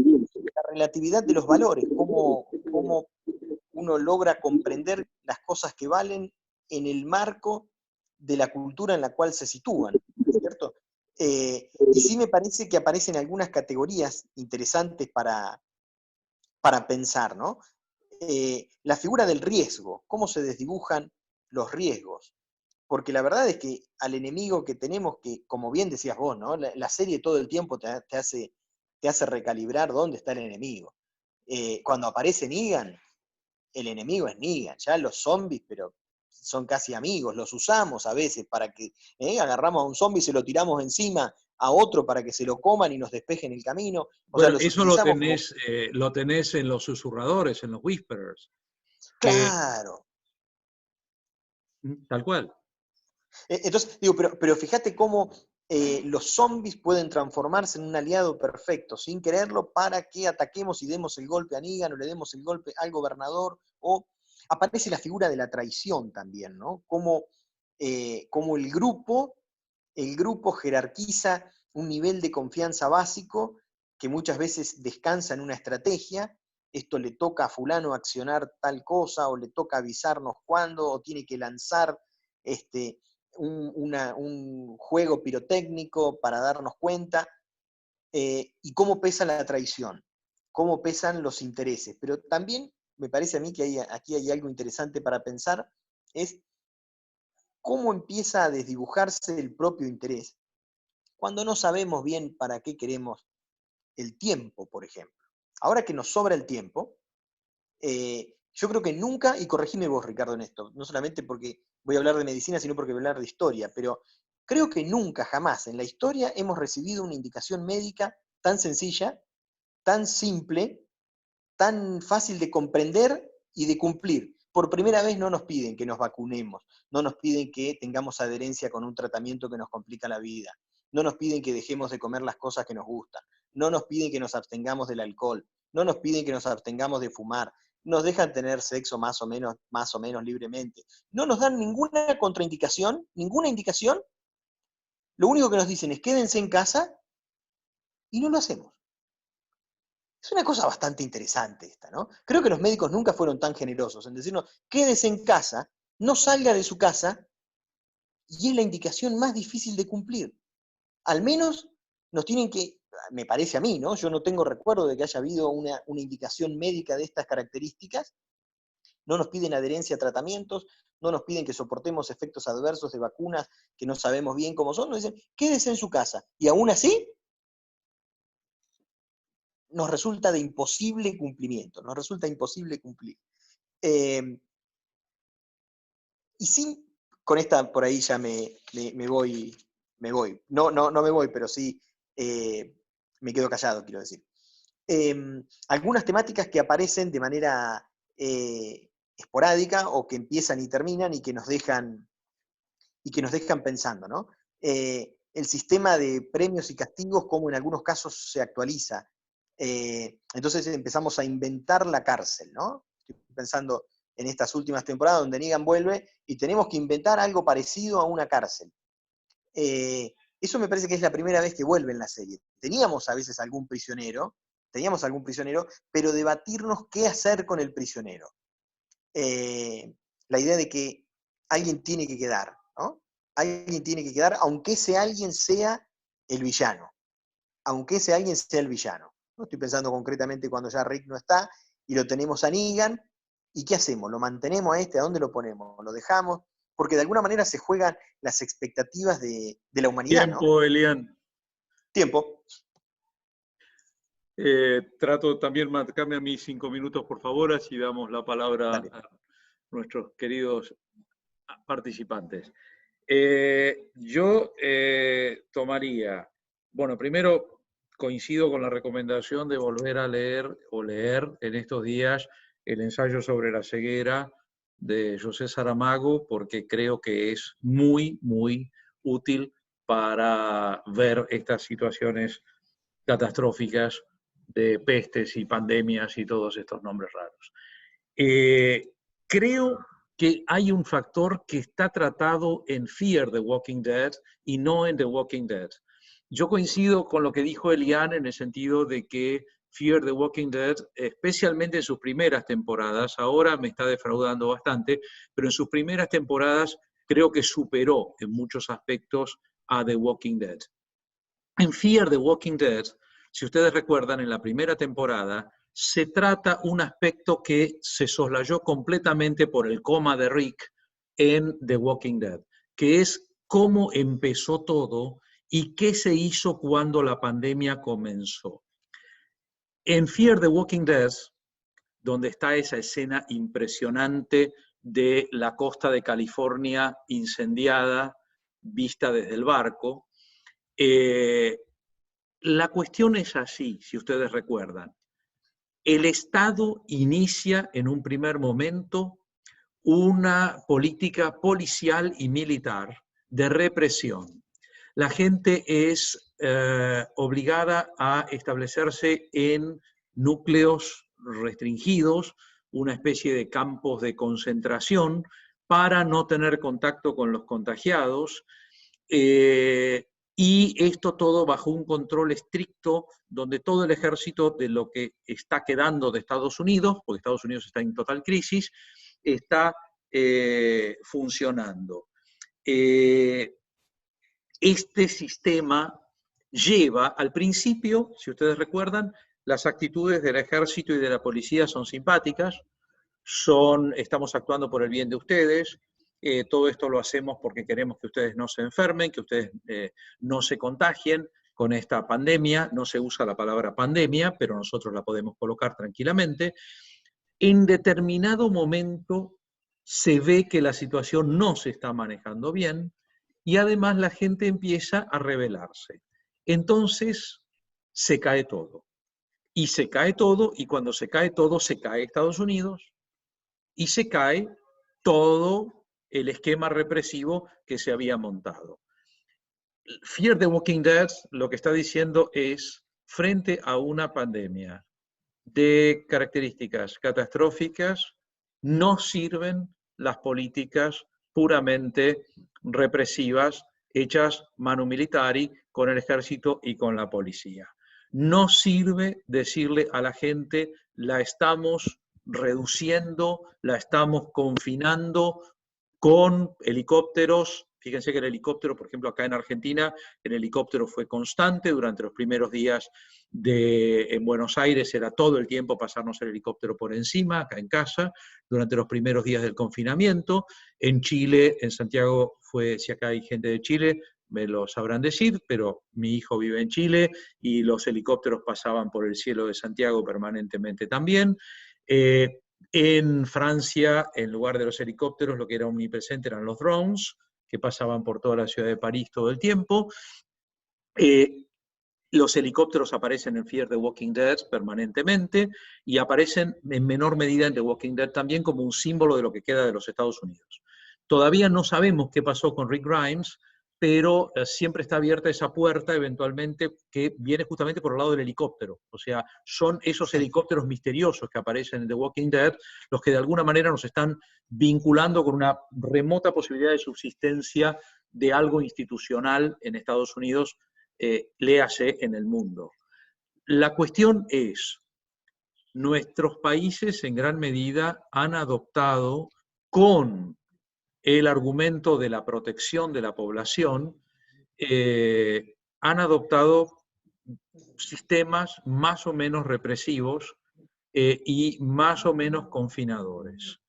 relatividad de los valores, cómo uno logra comprender las cosas que valen en el marco de la cultura en la cual se sitúan, ¿cierto? Y sí me parece que aparecen algunas categorías interesantes para pensar, ¿no? La figura del riesgo, cómo se desdibujan los riesgos. Porque la verdad es que al enemigo que tenemos, que como bien decías vos, ¿no? La serie todo el tiempo te hace recalibrar dónde está el enemigo. Cuando aparece Negan, el enemigo es Negan, ya los zombies, pero son casi amigos, los usamos a veces para que agarramos a un zombie y se lo tiramos encima a otro para que se lo coman y nos despejen el camino. O sea, Bueno, los eso utilizamos como... lo tenés en los susurradores, en los whisperers, que Claro. tal cual. Entonces, digo, pero fíjate cómo los zombies pueden transformarse en un aliado perfecto, sin quererlo, para que ataquemos y demos el golpe a Negan o le demos el golpe al gobernador, o aparece la figura de la traición también, ¿no? Como el grupo jerarquiza un nivel de confianza básico que muchas veces descansa en una estrategia. Esto le toca a fulano accionar tal cosa, o le toca avisarnos cuándo, o tiene que lanzar un juego pirotécnico para darnos cuenta, y cómo pesa la traición, cómo pesan los intereses. Pero también me parece a mí que aquí hay algo interesante para pensar, es cómo empieza a desdibujarse el propio interés cuando no sabemos bien para qué queremos el tiempo, por ejemplo. Ahora que nos sobra el tiempo, yo creo que nunca, y corregime vos, Ricardo, en esto, no solamente porque voy a hablar de medicina, sino porque voy a hablar de historia, pero creo que nunca, jamás en la historia hemos recibido una indicación médica tan sencilla, tan simple, tan fácil de comprender y de cumplir. Por primera vez no nos piden que nos vacunemos, no nos piden que tengamos adherencia con un tratamiento que nos complica la vida, no nos piden que dejemos de comer las cosas que nos gustan, no nos piden que nos abstengamos del alcohol, no nos piden que nos abstengamos de fumar, nos dejan tener sexo más o menos libremente, no nos dan ninguna contraindicación, ninguna indicación, lo único que nos dicen es quédense en casa y no lo hacemos. Es una cosa bastante interesante esta, ¿no? Creo que los médicos nunca fueron tan generosos en decirnos, quédese en casa, no salga de su casa, y es la indicación más difícil de cumplir. Al menos nos tienen que, me parece a mí, ¿no? Yo no tengo recuerdo de que haya habido una indicación médica de estas características. No nos piden adherencia a tratamientos, no nos piden que soportemos efectos adversos de vacunas que no sabemos bien cómo son, nos dicen, quédese en su casa. Y aún así, nos resulta de imposible cumplimiento, nos resulta imposible cumplir. Y sí, con esta por ahí ya me voy, no me voy, pero sí me quedo callado, quiero decir. Algunas temáticas que aparecen de manera esporádica, o que empiezan y terminan y que nos dejan pensando, ¿no? El sistema de premios y castigos, como en algunos casos se actualiza. Entonces empezamos a inventar la cárcel, ¿no? Estoy pensando en estas últimas temporadas donde Negan vuelve y tenemos que inventar algo parecido a una cárcel. Eso me parece que es la primera vez que vuelve en la serie. Teníamos a veces algún prisionero, pero debatirnos qué hacer con el prisionero. La idea de que alguien tiene que quedar, ¿no? Alguien tiene que quedar, aunque ese alguien sea el villano. Aunque ese alguien sea el villano. ¿No? Estoy pensando concretamente cuando ya Rick no está y lo tenemos a Negan. ¿Y qué hacemos? ¿Lo mantenemos a este? ¿A dónde lo ponemos? ¿Lo dejamos? Porque de alguna manera se juegan las expectativas de la humanidad, ¿no? Tiempo, Elian. Tiempo. Trato también de marcarme a mis 5 minutos, por favor, así damos la palabra Dale. a nuestros queridos participantes. Yo tomaría, bueno, primero coincido con la recomendación de volver a leer en estos días el ensayo sobre la ceguera de José Saramago, porque creo que es muy, muy útil para ver estas situaciones catastróficas de pestes y pandemias y todos estos nombres raros. Creo que hay un factor que está tratado en Fear the Walking Dead y no en The Walking Dead. Yo coincido con lo que dijo Elian en el sentido de que Fear the Walking Dead, especialmente en sus primeras temporadas, ahora me está defraudando bastante, pero en sus primeras temporadas creo que superó en muchos aspectos a The Walking Dead. En Fear the Walking Dead, si ustedes recuerdan, en la primera temporada se trata un aspecto que se soslayó completamente por el coma de Rick en The Walking Dead, que es cómo empezó todo y qué se hizo cuando la pandemia comenzó. En Fear the Walking Dead, donde está esa escena impresionante de la costa de California incendiada, vista desde el barco, la cuestión es así, si ustedes recuerdan. El Estado inicia en un primer momento una política policial y militar de represión. La gente es obligada a establecerse en núcleos restringidos, una especie de campos de concentración para no tener contacto con los contagiados, y esto todo bajo un control estricto donde todo el ejército de lo que está quedando de Estados Unidos, porque Estados Unidos está en total crisis, está funcionando. Este sistema lleva, al principio, si ustedes recuerdan, las actitudes del ejército y de la policía son simpáticas, estamos actuando por el bien de ustedes, todo esto lo hacemos porque queremos que ustedes no se enfermen, que ustedes no se contagien con esta pandemia. No se usa la palabra pandemia, pero nosotros la podemos colocar tranquilamente. En determinado momento se ve que la situación no se está manejando bien y además la gente empieza a rebelarse. Entonces se cae todo. Y se cae todo, y cuando se cae todo, se cae Estados Unidos y se cae todo el esquema represivo que se había montado. Fear the Walking Dead lo que está diciendo es, frente a una pandemia de características catastróficas, no sirven las políticas puramente represivas hechas manu militari con el ejército y con la policía. No sirve decirle a la gente, la estamos reduciendo, la estamos confinando con helicópteros. Fíjense que el helicóptero, por ejemplo, acá en Argentina, el helicóptero fue constante durante los primeros días en Buenos Aires, era todo el tiempo pasarnos el helicóptero por encima, acá en casa, durante los primeros días del confinamiento. En Chile, en Santiago, si acá hay gente de Chile, me lo sabrán decir, pero mi hijo vive en Chile y los helicópteros pasaban por el cielo de Santiago permanentemente también. En Francia, en lugar de los helicópteros, lo que era omnipresente eran los drones, que pasaban por toda la ciudad de París todo el tiempo. Los helicópteros aparecen en Fear the Walking Dead permanentemente y aparecen en menor medida en The Walking Dead también como un símbolo de lo que queda de los Estados Unidos. Todavía no sabemos qué pasó con Rick Grimes, pero siempre está abierta esa puerta eventualmente que viene justamente por el lado del helicóptero. O sea, son esos helicópteros misteriosos que aparecen en The Walking Dead los que de alguna manera nos están vinculando con una remota posibilidad de subsistencia de algo institucional en Estados Unidos, léase en el mundo. La cuestión es, nuestros países en gran medida han adoptado con el argumento de la protección de la población, han adoptado sistemas más o menos represivos y más o menos confinadores.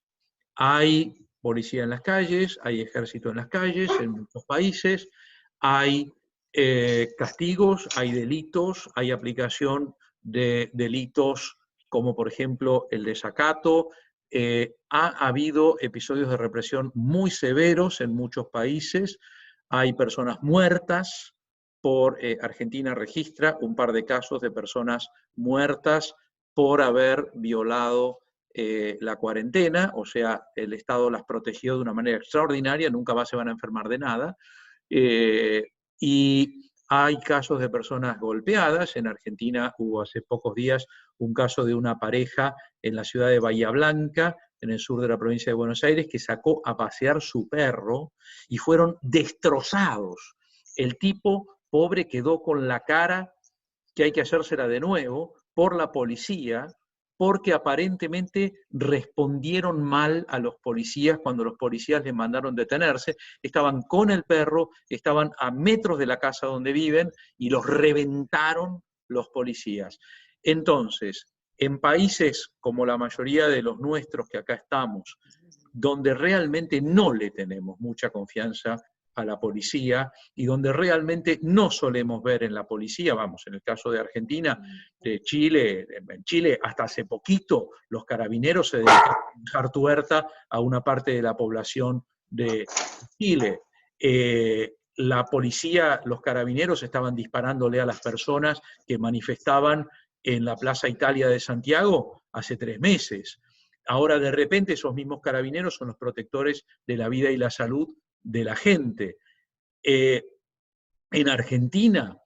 Hay policía en las calles, hay ejército en las calles en muchos países, hay castigos, hay delitos, hay aplicación de delitos como por ejemplo el desacato. Ha habido episodios de represión muy severos en muchos países, hay personas muertas, Argentina registra un par de casos de personas muertas por haber violado la cuarentena, o sea, el Estado las protegió de una manera extraordinaria, nunca más se van a enfermar de nada. Y hay casos de personas golpeadas. En Argentina hubo hace pocos días un caso de una pareja en la ciudad de Bahía Blanca, en el sur de la provincia de Buenos Aires, que sacó a pasear su perro y fueron destrozados. El tipo pobre quedó con la cara que hay que hacérsela de nuevo, por la policía porque aparentemente respondieron mal a los policías cuando los policías les mandaron detenerse, estaban con el perro, estaban a metros de la casa donde viven y los reventaron los policías. Entonces, en países como la mayoría de los nuestros que acá estamos, donde realmente no le tenemos mucha confianza a la policía y donde realmente no solemos ver en la policía, vamos, en el caso de Argentina, de Chile, en Chile hasta hace poquito los carabineros se dedicaban a dejar tuerta a una parte de la población de Chile. La policía, los carabineros estaban disparándole a las personas que manifestaban en la Plaza Italia de Santiago hace 3 meses. Ahora de repente esos mismos carabineros son los protectores de la vida y la salud de la gente. En Argentina,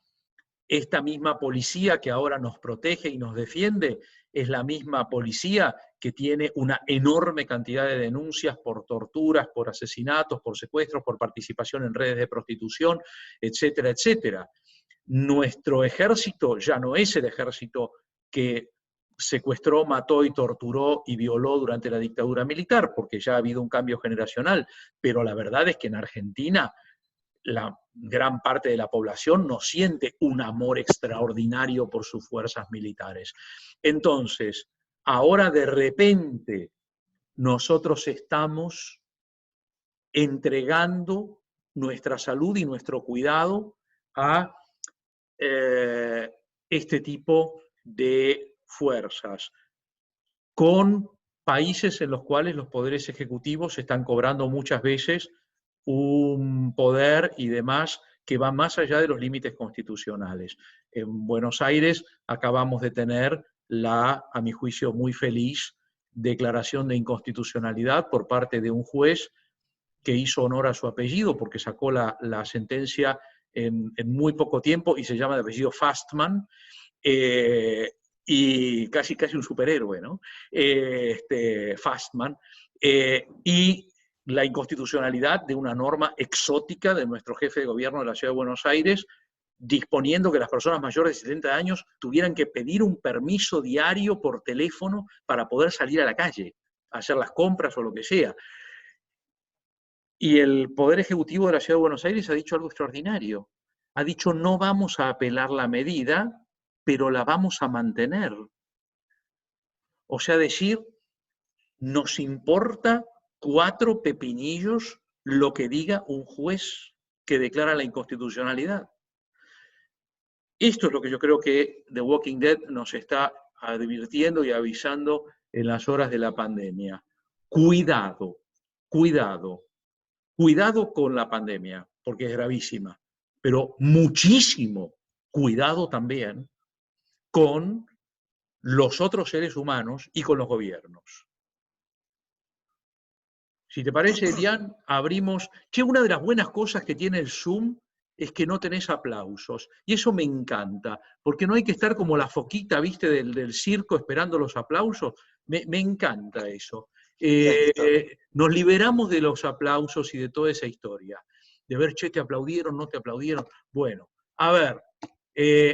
esta misma policía que ahora nos protege y nos defiende es la misma policía que tiene una enorme cantidad de denuncias por torturas, por asesinatos, por secuestros, por participación en redes de prostitución, etcétera, etcétera. Nuestro ejército ya no es el ejército que secuestró, mató y torturó y violó durante la dictadura militar, porque ya ha habido un cambio generacional, pero la verdad es que en Argentina la gran parte de la población no siente un amor extraordinario por sus fuerzas militares. Entonces, ahora de repente nosotros estamos entregando nuestra salud y nuestro cuidado a este tipo de fuerzas, con países en los cuales los poderes ejecutivos están cobrando muchas veces un poder y demás que va más allá de los límites constitucionales. En Buenos Aires acabamos de tener la, a mi juicio, muy feliz declaración de inconstitucionalidad por parte de un juez que hizo honor a su apellido porque sacó la sentencia en muy poco tiempo y se llama de apellido Fastman, y casi un superhéroe, ¿no? Fastman, y la inconstitucionalidad de una norma exótica de nuestro jefe de gobierno de la Ciudad de Buenos Aires, disponiendo que las personas mayores de 70 años tuvieran que pedir un permiso diario por teléfono para poder salir a la calle, a hacer las compras o lo que sea. Y el Poder Ejecutivo de la Ciudad de Buenos Aires ha dicho algo extraordinario. Ha dicho, no vamos a apelar la medida, pero la vamos a mantener. O sea, decir, nos importa 4 pepinillos lo que diga un juez que declara la inconstitucionalidad. Esto es lo que yo creo que The Walking Dead nos está advirtiendo y avisando en las horas de la pandemia. Cuidado, cuidado, cuidado con la pandemia, porque es gravísima, pero muchísimo cuidado también con los otros seres humanos y con los gobiernos. Si te parece, Diane, abrimos. Che, una de las buenas cosas que tiene el Zoom es que no tenés aplausos. Y eso me encanta, porque no hay que estar como la foquita, ¿viste? Del circo esperando los aplausos. Me encanta eso. Nos liberamos de los aplausos y de toda esa historia. De ver, che, te aplaudieron, no te aplaudieron. Bueno, a ver.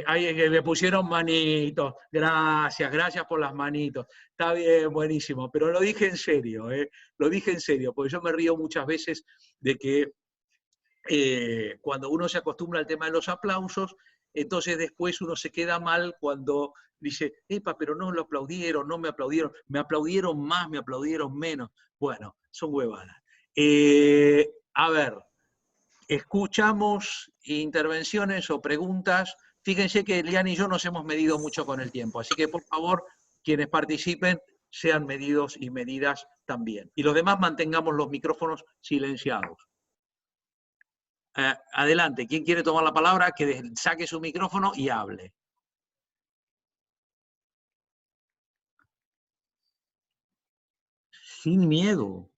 Alguien que le pusieron manitos, gracias por las manitos, está bien, buenísimo, pero lo dije en serio, lo dije en serio, porque yo me río muchas veces de que cuando uno se acostumbra al tema de los aplausos, entonces después uno se queda mal cuando dice, epa, pero no lo aplaudieron, no me aplaudieron más, me aplaudieron menos. Bueno, son huevadas. A ver, escuchamos intervenciones o preguntas. Fíjense que Elian y yo nos hemos medido mucho con el tiempo, así que por favor, quienes participen, sean medidos y medidas también. Y los demás mantengamos los micrófonos silenciados. Adelante, ¿quién quiere tomar la palabra? Que saque su micrófono y hable. Sin miedo.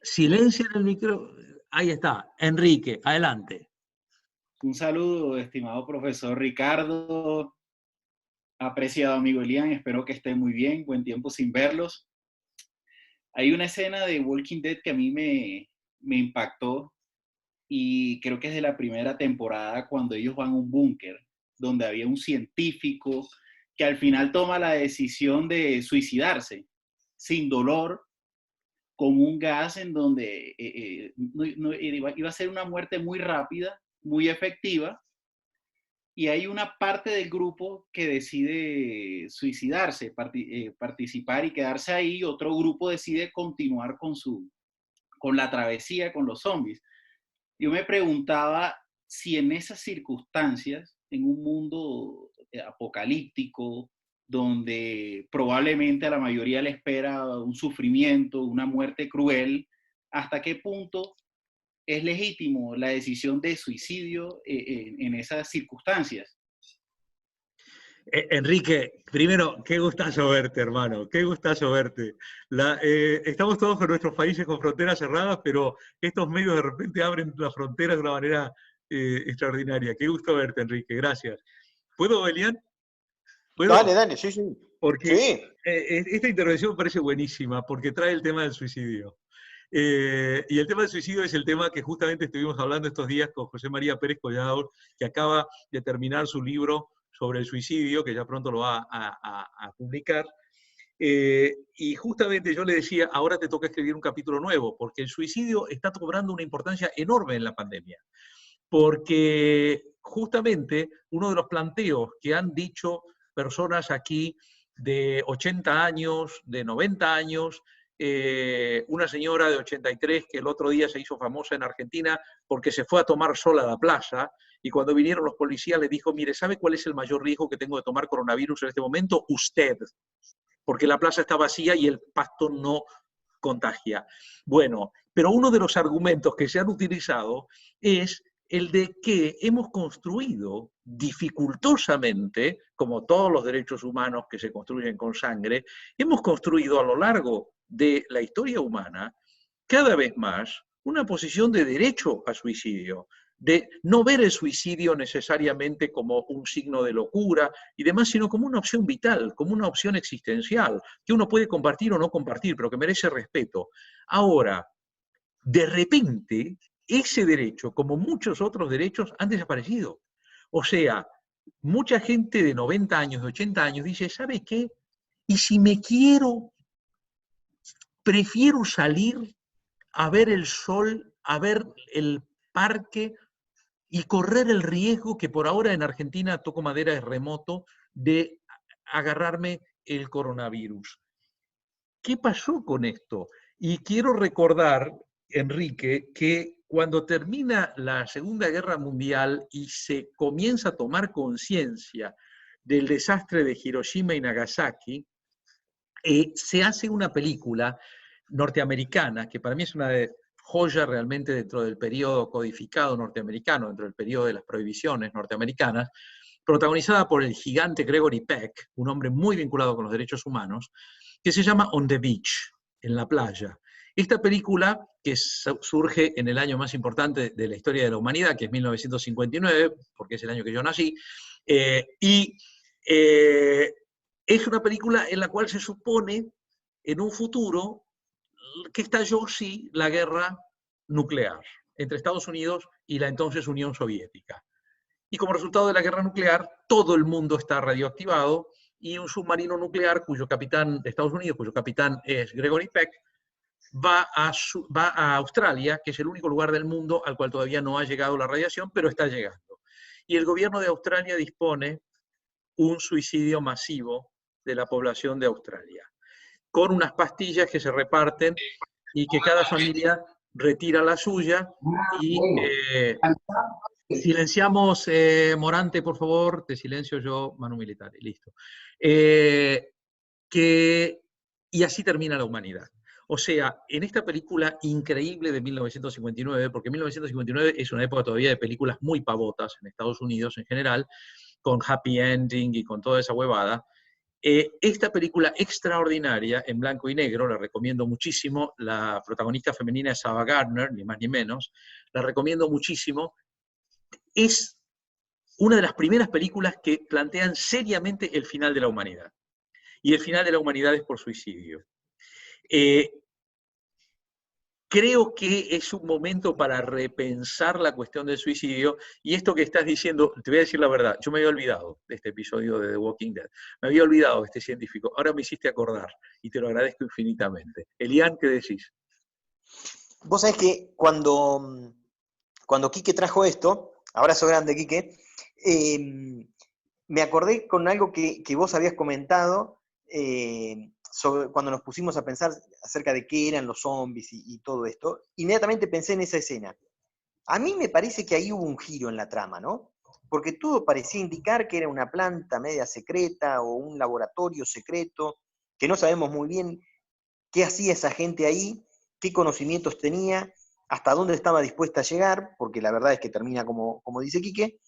Silencien el micrófono. Ahí está. Enrique, adelante. Un saludo, estimado profesor Ricardo, apreciado amigo Elian, espero que estén muy bien, buen tiempo sin verlos. Hay una escena de Walking Dead que a mí me impactó y creo que es de la primera temporada cuando ellos van a un búnker donde había un científico que al final toma la decisión de suicidarse sin dolor, con un gas en donde iba a ser una muerte muy rápida, muy efectiva, y hay una parte del grupo que decide suicidarse, participar y quedarse ahí, otro grupo decide continuar con la travesía con los zombies. Yo me preguntaba si en esas circunstancias, en un mundo apocalíptico, donde probablemente a la mayoría le espera un sufrimiento, una muerte cruel, ¿hasta qué punto es legítimo la decisión de suicidio en esas circunstancias? Enrique, primero, qué gustazo verte, hermano, qué gustazo verte. Estamos todos con nuestros países con fronteras cerradas, pero estos medios de repente abren las fronteras de una manera extraordinaria. Qué gusto verte, Enrique, gracias. ¿Puedo, Elian? ¿Puedo? Dale, dale, sí, sí. Porque Sí. esta intervención me parece buenísima, porque trae el tema del suicidio. Y el tema del suicidio es el tema que justamente estuvimos hablando estos días con José María Pérez Collado, que acaba de terminar su libro sobre el suicidio, que ya pronto lo va a publicar. Y justamente yo le decía, ahora te toca escribir un capítulo nuevo, porque el suicidio está cobrando una importancia enorme en la pandemia. Porque justamente uno de los planteos que han dicho personas aquí de 80 años, de 90 años, una señora de 83 que el otro día se hizo famosa en Argentina porque se fue a tomar sol a la plaza y cuando vinieron los policías le dijo, mire, ¿sabe cuál es el mayor riesgo que tengo de tomar coronavirus en este momento? Usted, porque la plaza está vacía y el pasto no contagia. Bueno, pero uno de los argumentos que se han utilizado es el de que hemos construido dificultosamente, como todos los derechos humanos que se construyen con sangre, hemos construido a lo largo de la historia humana cada vez más una posición de derecho a suicidio, de no ver el suicidio necesariamente como un signo de locura y demás, sino como una opción vital, como una opción existencial, que uno puede compartir o no compartir, pero que merece respeto. Ahora, de repente, ese derecho, como muchos otros derechos, han desaparecido. O sea, mucha gente de 90 años, de 80 años, dice, ¿sabe qué? Y si me quiero, prefiero salir a ver el sol, a ver el parque y correr el riesgo que por ahora en Argentina, toco madera, es remoto, de agarrarme el coronavirus. ¿Qué pasó con esto? Y quiero recordar, Enrique, que cuando termina la Segunda Guerra Mundial y se comienza a tomar conciencia del desastre de Hiroshima y Nagasaki, se hace una película norteamericana, que para mí es una joya realmente dentro del periodo codificado norteamericano, dentro del periodo de las prohibiciones norteamericanas, protagonizada por el gigante Gregory Peck, un hombre muy vinculado con los derechos humanos, que se llama On the Beach, en la playa. Esta película, que surge en el año más importante de la historia de la humanidad, que es 1959, porque es el año que yo nací, es una película en la cual se supone, en un futuro, que estalló, sí, la guerra nuclear entre Estados Unidos y la entonces Unión Soviética. Y como resultado de la guerra nuclear, todo el mundo está radioactivado y un submarino nuclear cuyo capitán de Estados Unidos, cuyo capitán es Gregory Peck, va a Australia, que es el único lugar del mundo al cual todavía no ha llegado la radiación, pero está llegando. Y el gobierno de Australia dispone un suicidio masivo de la población de Australia, con unas pastillas que se reparten y que cada familia retira la suya y silenciamos, Morante, por favor, te silencio yo, Manu Militari, listo. Y así termina la humanidad. O sea, en esta película increíble de 1959, porque 1959 es una época todavía de películas muy pavotas en Estados Unidos en general, con happy ending y con toda esa huevada, esta película extraordinaria, en blanco y negro, la recomiendo muchísimo, la protagonista femenina es Ava Gardner, ni más ni menos, la recomiendo muchísimo, es una de las primeras películas que plantean seriamente el final de la humanidad. Y el final de la humanidad es por suicidio. creo que es un momento para repensar la cuestión del suicidio, y esto que estás diciendo, te voy a decir la verdad, yo me había olvidado de este episodio de The Walking Dead, me había olvidado de este científico, ahora me hiciste acordar, y te lo agradezco infinitamente. Elian, ¿qué decís? Vos sabés que cuando Quique trajo esto, abrazo grande, Quique, me acordé con algo que vos habías comentado cuando nos pusimos a pensar acerca de qué eran los zombies y todo esto. Inmediatamente pensé en esa escena. A mí me parece que ahí hubo un giro en la trama, ¿no? Porque todo parecía indicar que era una planta media secreta o un laboratorio secreto, que no sabemos muy bien qué hacía esa gente ahí, qué conocimientos tenía, hasta dónde estaba dispuesta a llegar, porque la verdad es que termina como dice Quique,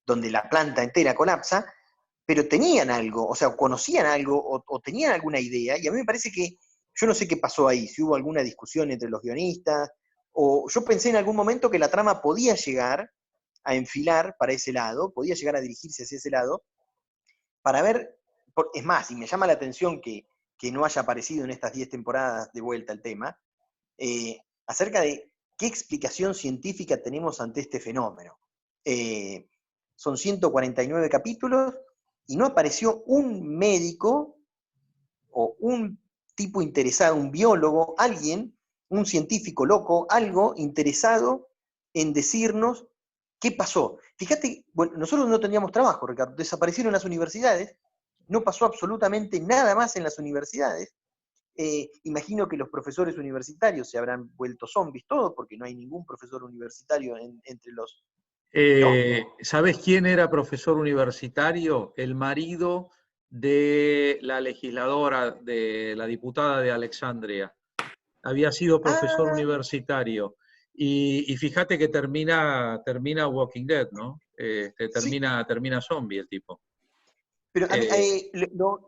donde la planta entera colapsa, pero tenían algo, o sea, conocían algo o tenían alguna idea, y a mí me parece que, yo no sé qué pasó ahí, si hubo alguna discusión entre los guionistas, o yo pensé en algún momento que la trama podía llegar a enfilar para ese lado, podía llegar a dirigirse hacia ese lado, para ver, es más, y me llama la atención que no haya aparecido en estas 10 temporadas de vuelta el tema, acerca de qué explicación científica tenemos ante este fenómeno. Son 149 capítulos y no apareció un médico o un tipo interesado, un biólogo, alguien, un científico loco, algo interesado en decirnos qué pasó. Fíjate, bueno, nosotros no teníamos trabajo, Ricardo, desaparecieron las universidades, no pasó absolutamente nada más en las universidades. Imagino que los profesores universitarios se habrán vuelto zombies todos, porque no hay ningún profesor universitario entre los... ¿No? ¿Sabes quién era profesor universitario? El marido de la legisladora, de la diputada de Alexandria. Había sido profesor Ah, universitario. Y fíjate que termina Walking Dead, ¿no? sí, Termina zombie el tipo. pero a mí, Eh,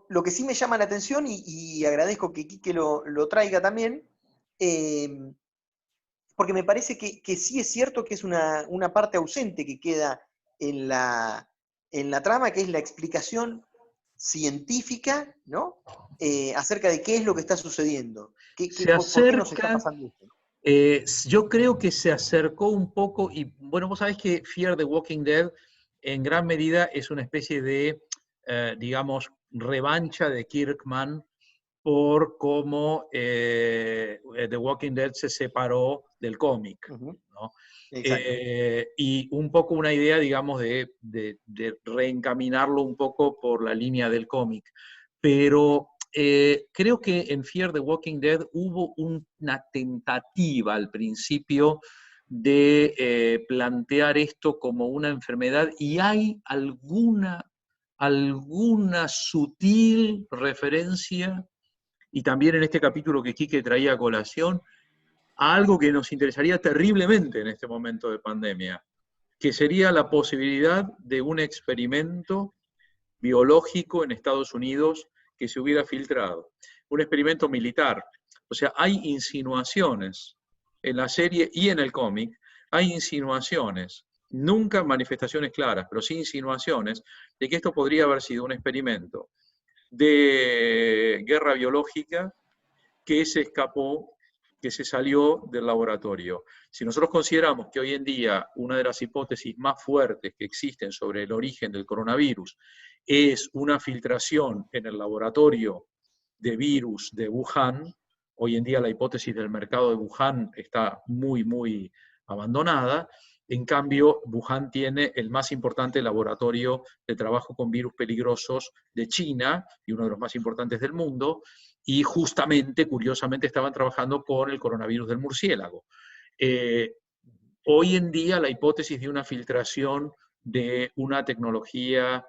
lo que sí me llama la atención, y agradezco que Quique lo traiga también, eh, porque me parece que sí es cierto que es una parte ausente que queda en la trama, que es la explicación científica, ¿no? Acerca de qué es lo que está sucediendo, se por qué nos está acerca, pasando esto. yo creo que se acercó un poco, y bueno, vos sabés que Fear the Walking Dead en gran medida es una especie de, digamos, revancha de Kirkman por cómo The Walking Dead se separó del cómic, Ujú, ¿no? exacto. Y un poco una idea, digamos, de reencaminarlo un poco por la línea del cómic. Pero creo que en Fear the Walking Dead hubo una tentativa al principio de plantear esto como una enfermedad, y hay alguna sutil referencia, y también en este capítulo que Quique traía a colación, a algo que nos interesaría terriblemente en este momento de pandemia, que sería la posibilidad de un experimento biológico en Estados Unidos que se hubiera filtrado, un experimento militar. O sea, hay insinuaciones en la serie y en el cómic, hay insinuaciones, nunca manifestaciones claras, pero sí insinuaciones de que esto podría haber sido un experimento de guerra biológica que se escapó, que se salió del laboratorio. Si nosotros consideramos que hoy en día una de las hipótesis más fuertes que existen sobre el origen del coronavirus es una filtración en el laboratorio de virus de Wuhan, hoy en día la hipótesis del mercado de Wuhan está muy abandonada. En cambio, Wuhan tiene el más importante laboratorio de trabajo con virus peligrosos de China y uno de los más importantes del mundo, y justamente, curiosamente, estaban trabajando con el coronavirus del murciélago. Hoy en día la hipótesis de una filtración de una tecnología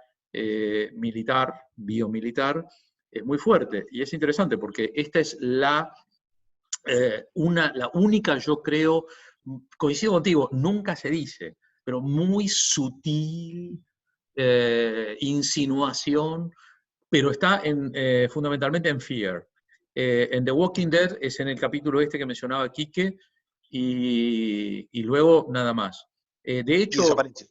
militar, biomilitar, es muy fuerte, y es interesante porque esta es la única, yo creo, coincido contigo, nunca se dice, pero muy sutil insinuación, pero está fundamentalmente en Fear. En The Walking Dead es en el capítulo este que mencionaba Quique, y luego nada más. De Y hecho, desaparece.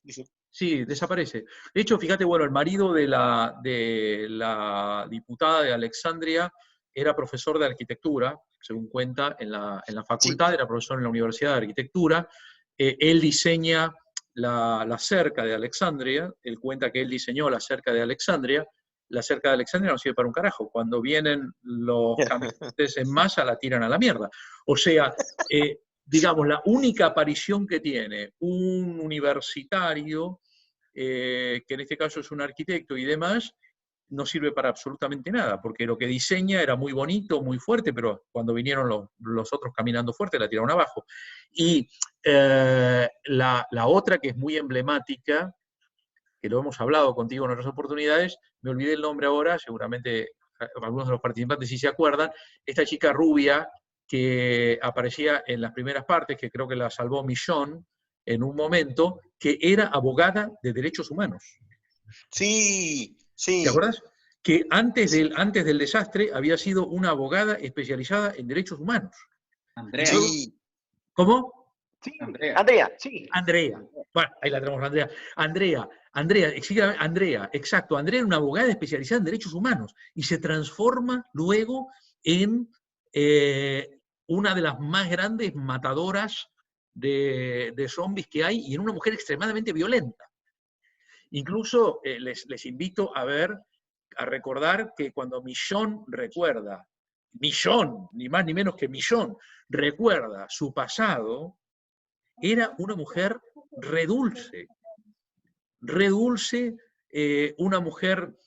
sí, desaparece. De hecho, fíjate, bueno, el marido de la diputada de Alexandria era profesor de arquitectura, según cuenta, en la facultad, era profesor en la Universidad de Arquitectura. Él diseña la cerca de Alexandria, él cuenta que él diseñó la cerca de Alexandria. La cerca de Alexandria no sirve para un carajo. Cuando vienen los caminantes en masa, la tiran a la mierda. O sea, digamos, la única aparición que tiene un universitario, que en este caso es un arquitecto y demás, no sirve para absolutamente nada, porque lo que diseña era muy bonito, muy fuerte, pero cuando vinieron los otros caminando fuerte, la tiraron abajo. Y la otra que es muy emblemática, que lo hemos hablado contigo en otras oportunidades, me olvidé el nombre ahora, seguramente algunos de los participantes sí se acuerdan, esta chica rubia que aparecía en las primeras partes, que creo que la salvó Michonne en un momento, que era abogada de derechos humanos. Sí, ¿Te sí. acuerdas? Que antes del desastre había sido una abogada especializada en derechos humanos. Andrea. Sí. ¿Cómo? Sí, Andrea. Andrea, sí. Andrea. Bueno, ahí la tenemos, Andrea. Andrea, exacto. Andrea era una abogada especializada en derechos humanos y se transforma luego en una de las más grandes matadoras de zombies que hay y en una mujer extremadamente violenta. Incluso les invito a recordar que cuando Michonne recuerda, Michonne, ni más ni menos que Michonne, recuerda su pasado, era una mujer redulce, una mujer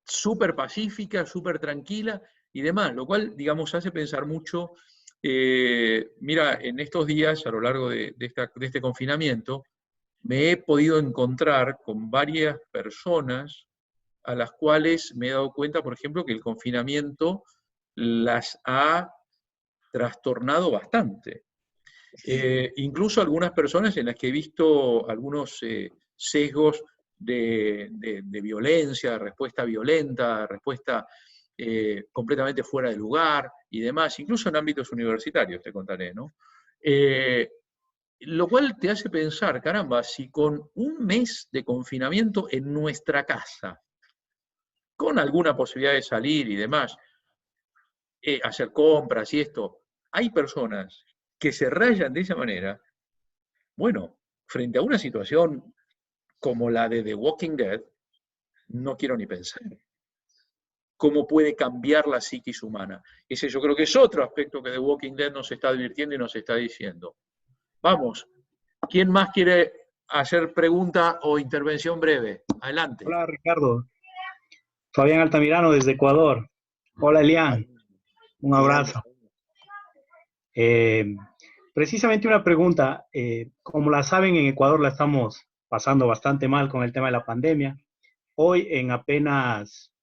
súper pacífica, súper tranquila y demás, lo cual, digamos, hace pensar mucho. Mira, en estos días, a lo largo de este confinamiento, me he podido encontrar con varias personas a las cuales me he dado cuenta, por ejemplo, que el confinamiento las ha trastornado bastante. Incluso algunas personas en las que he visto algunos sesgos de violencia, de respuesta violenta, de respuesta completamente fuera de lugar y demás, incluso en ámbitos universitarios, te contaré, ¿no? Lo cual te hace pensar, caramba, si con un mes de confinamiento en nuestra casa, con alguna posibilidad de salir y demás, hacer compras y esto, hay personas que se rayan de esa manera, bueno, frente a una situación como la de The Walking Dead, no quiero ni pensar cómo puede cambiar la psiquis humana. Ese yo creo que es otro aspecto que The Walking Dead nos está advirtiendo y nos está diciendo. Vamos, ¿quién más quiere hacer pregunta o intervención breve? Adelante. Hola, Ricardo. Fabián Altamirano desde Ecuador. Hola, Elian. Un abrazo. Precisamente una pregunta. Como la saben, en Ecuador la estamos pasando bastante mal con el tema de la pandemia. Hoy, en apenas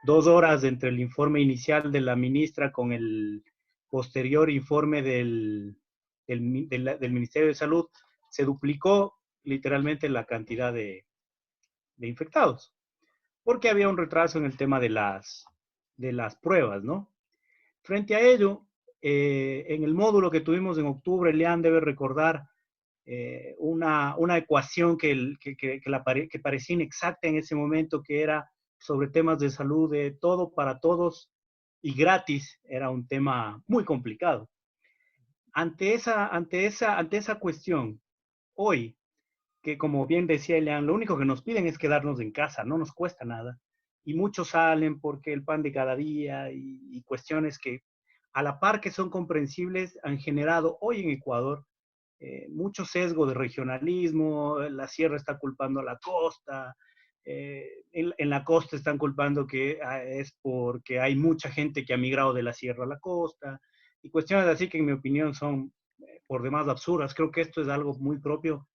2 horas entre el informe inicial de la ministra con el posterior informe del Ministerio de Salud, se duplicó literalmente la cantidad de infectados, porque había un retraso en el tema de las pruebas, ¿no? Frente a ello, en el módulo que tuvimos en octubre, Lean debe recordar una ecuación que parecía inexacta en ese momento, que era sobre temas de salud de todo para todos y gratis. Era un tema muy complicado. Ante esa cuestión, hoy, que como bien decía Elian, lo único que nos piden es quedarnos en casa, no nos cuesta nada. Y muchos salen porque el pan de cada día y cuestiones que a la par que son comprensibles han generado hoy en Ecuador mucho sesgo de regionalismo. La sierra está culpando a la costa, en la costa están culpando que es porque hay mucha gente que ha migrado de la sierra a la costa, y cuestiones así que en mi opinión son por demás absurdas. Creo que esto es algo muy propio,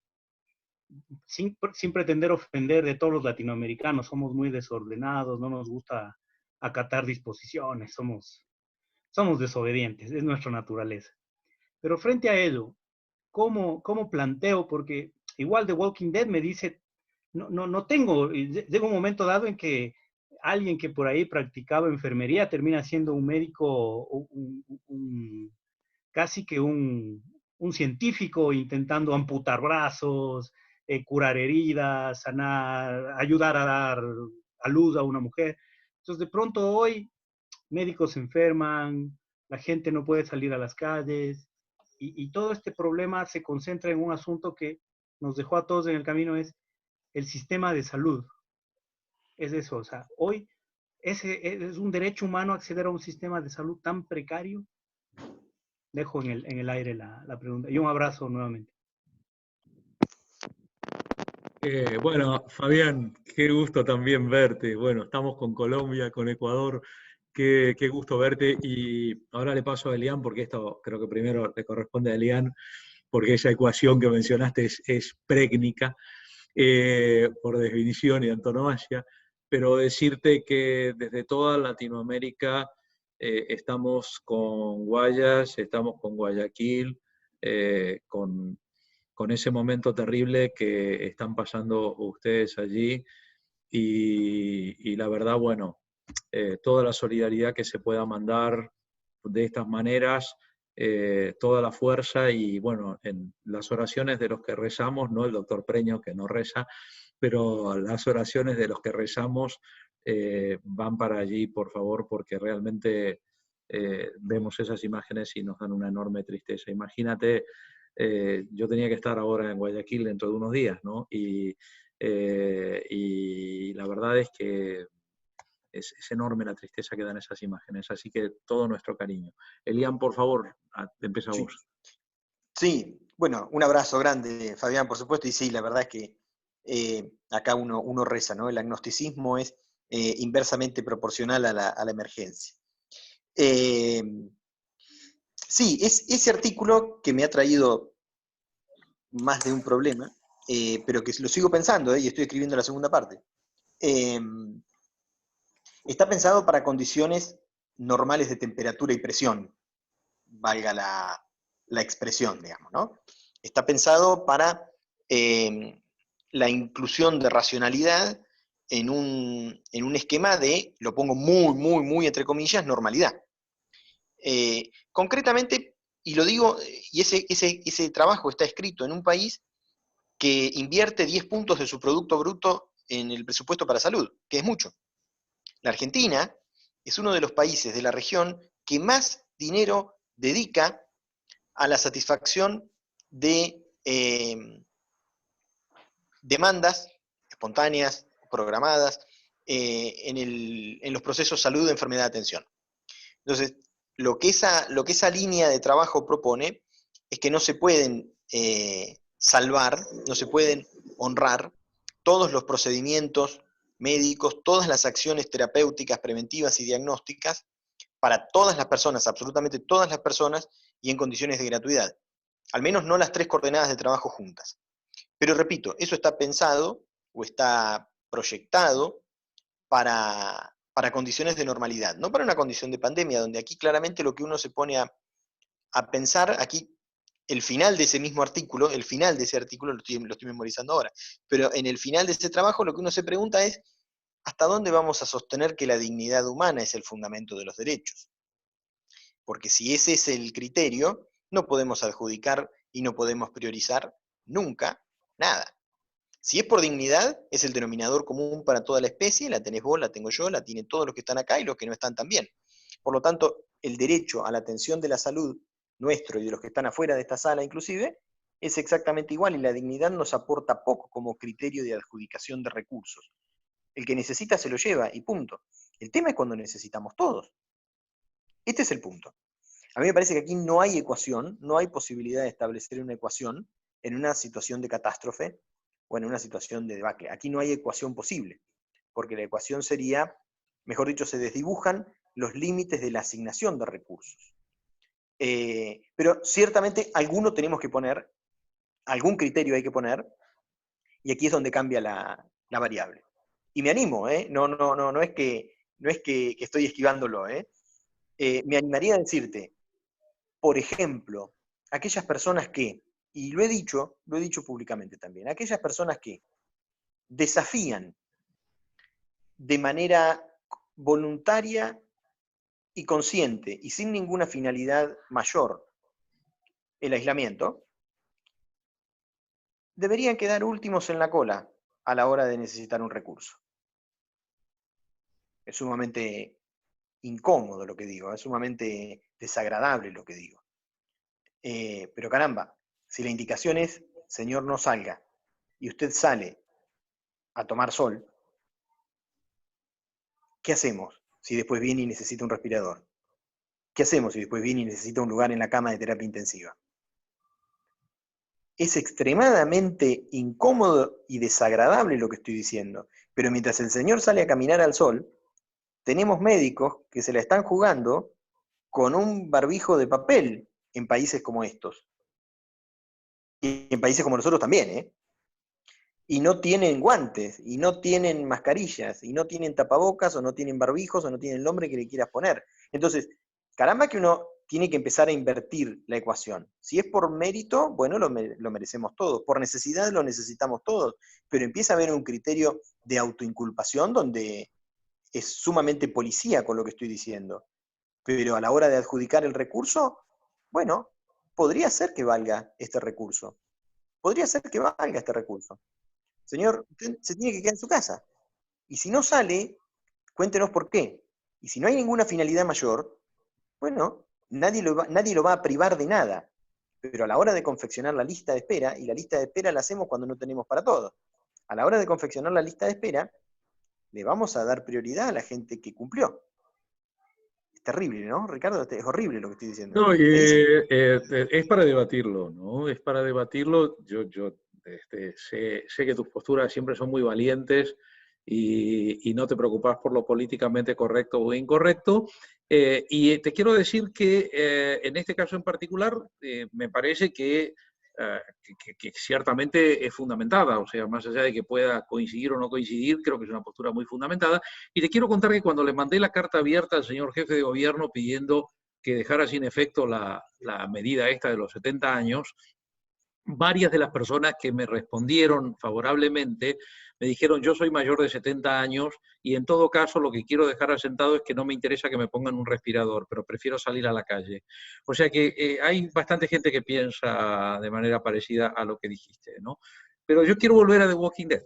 sin pretender ofender, de todos los latinoamericanos. Somos muy desordenados, no nos gusta acatar disposiciones, somos desobedientes, es nuestra naturaleza. Pero frente a ello, ¿cómo planteo? Porque igual The Walking Dead me dice, no tengo, llega un momento dado en que alguien que por ahí practicaba enfermería termina siendo un médico, casi que un científico intentando amputar brazos, curar heridas, sanar, ayudar a dar a luz a una mujer. Entonces, de pronto hoy médicos se enferman, la gente no puede salir a las calles, y todo este problema se concentra en un asunto que nos dejó a todos en el camino, es el sistema de salud. Es eso, o sea, hoy es un derecho humano acceder a un sistema de salud tan precario. Dejo en el aire la pregunta. Y un abrazo nuevamente. Bueno, Fabián, qué gusto también verte. Bueno, estamos con Colombia, con Ecuador. Qué gusto verte. Y ahora le paso a Elian, porque esto creo que primero le corresponde a Elian, porque esa ecuación que mencionaste es précnica, por definición y antonomasia. Pero decirte que desde toda Latinoamérica estamos con Guayas, estamos con Guayaquil, con ese momento terrible que están pasando ustedes allí y la verdad, bueno, toda la solidaridad que se pueda mandar de estas maneras, toda la fuerza y bueno, en las oraciones de los que rezamos, no el doctor Preño que no reza, pero las oraciones de los que rezamos van para allí, por favor, porque realmente vemos esas imágenes y nos dan una enorme tristeza. Imagínate, yo tenía que estar ahora en Guayaquil dentro de unos días, ¿no? Y la verdad es que es enorme la tristeza que dan esas imágenes, así que todo nuestro cariño. Elian, por favor, empieza Sí. vos. Sí, bueno, un abrazo grande, Fabián, por supuesto, y sí, la verdad es que acá uno reza, ¿no? El agnosticismo es inversamente proporcional a la emergencia. Sí, es ese artículo que me ha traído más de un problema, pero que lo sigo pensando, y estoy escribiendo la segunda parte. Está pensado para condiciones normales de temperatura y presión, valga la expresión, digamos, ¿no? Está pensado para la inclusión de racionalidad en un esquema de, lo pongo muy entre comillas, normalidad. Concretamente, y lo digo, y ese trabajo está escrito en un país que invierte 10 puntos de su Producto Bruto en el presupuesto para salud, que es mucho. La Argentina es uno de los países de la región que más dinero dedica a la satisfacción de demandas espontáneas, programadas, en los procesos salud, enfermedad, atención. Entonces, lo que esa línea de trabajo propone es que no se pueden salvar, no se pueden honrar todos los procedimientos médicos, todas las acciones terapéuticas, preventivas y diagnósticas para todas las personas, absolutamente todas las personas, y en condiciones de gratuidad. Al menos no las 3 coordenadas de trabajo juntas. Pero repito, eso está pensado o está proyectado para condiciones de normalidad, no para una condición de pandemia, donde aquí claramente lo que uno se pone a pensar, aquí el final de ese mismo artículo, el final de ese artículo, lo estoy memorizando ahora, pero en el final de ese trabajo lo que uno se pregunta es, ¿hasta dónde vamos a sostener que la dignidad humana es el fundamento de los derechos? Porque si ese es el criterio, no podemos adjudicar y no podemos priorizar nunca nada. Si es por dignidad, es el denominador común para toda la especie, la tenés vos, la tengo yo, la tienen todos los que están acá y los que no están también. Por lo tanto, el derecho a la atención de la salud nuestro y de los que están afuera de esta sala inclusive, es exactamente igual y la dignidad nos aporta poco como criterio de adjudicación de recursos. El que necesita se lo lleva y punto. El tema es cuando necesitamos todos. Este es el punto. A mí me parece que aquí no hay ecuación, no hay posibilidad de establecer una ecuación en una situación de catástrofe o en una situación de debacle. Aquí no hay ecuación posible, porque la ecuación sería, mejor dicho, se desdibujan los límites de la asignación de recursos. Pero ciertamente alguno tenemos que poner, algún criterio hay que poner, y aquí es donde cambia la variable. Y me animo, no es que estoy esquivándolo, me animaría a decirte, por ejemplo, aquellas personas que, y lo he dicho públicamente también, aquellas personas que desafían de manera voluntaria y consciente y sin ninguna finalidad mayor el aislamiento, deberían quedar últimos en la cola a la hora de necesitar un recurso. Es sumamente incómodo lo que digo, es sumamente desagradable lo que digo. Pero caramba, si la indicación es, señor, no salga, y usted sale a tomar sol, ¿qué hacemos si después viene y necesita un respirador? ¿Qué hacemos si después viene y necesita un lugar en la cama de terapia intensiva? Es extremadamente incómodo y desagradable lo que estoy diciendo, pero mientras el señor sale a caminar al sol, tenemos médicos que se la están jugando con un barbijo de papel en países como estos. Y en países como nosotros también, ¿eh? Y no tienen guantes, y no tienen mascarillas, y no tienen tapabocas, o no tienen barbijos, o no tienen el nombre que le quieras poner. Entonces, caramba que uno tiene que empezar a invertir la ecuación. Si es por mérito, bueno, lo merecemos todos. Por necesidad lo necesitamos todos. Pero empieza a haber un criterio de autoinculpación donde es sumamente policíaco lo que estoy diciendo. Pero a la hora de adjudicar el recurso, bueno, podría ser que valga este recurso. Podría ser que valga este recurso. Señor, usted se tiene que quedar en su casa. Y si no sale, cuéntenos por qué. Y si no hay ninguna finalidad mayor, bueno, nadie lo va a privar de nada. Pero a la hora de confeccionar la lista de espera, y la lista de espera la hacemos cuando no tenemos para todo, a la hora de confeccionar la lista de espera, le vamos a dar prioridad a la gente que cumplió. Es terrible, ¿no, Ricardo? Es horrible lo que estoy diciendo. No, es para debatirlo, ¿no? Es para debatirlo. Yo sé que tus posturas siempre son muy valientes y no te preocupas por lo políticamente correcto o incorrecto. Y te quiero decir que en este caso en particular me parece que ciertamente es fundamentada, o sea, más allá de que pueda coincidir o no coincidir, creo que es una postura muy fundamentada. Y te quiero contar que cuando le mandé la carta abierta al señor jefe de gobierno pidiendo que dejara sin efecto la medida esta de los 70 años, varias de las personas que me respondieron favorablemente me dijeron, yo soy mayor de 70 años y en todo caso lo que quiero dejar asentado es que no me interesa que me pongan un respirador, pero prefiero salir a la calle. O sea que hay bastante gente que piensa de manera parecida a lo que dijiste, ¿no? Pero yo quiero volver a The Walking Dead.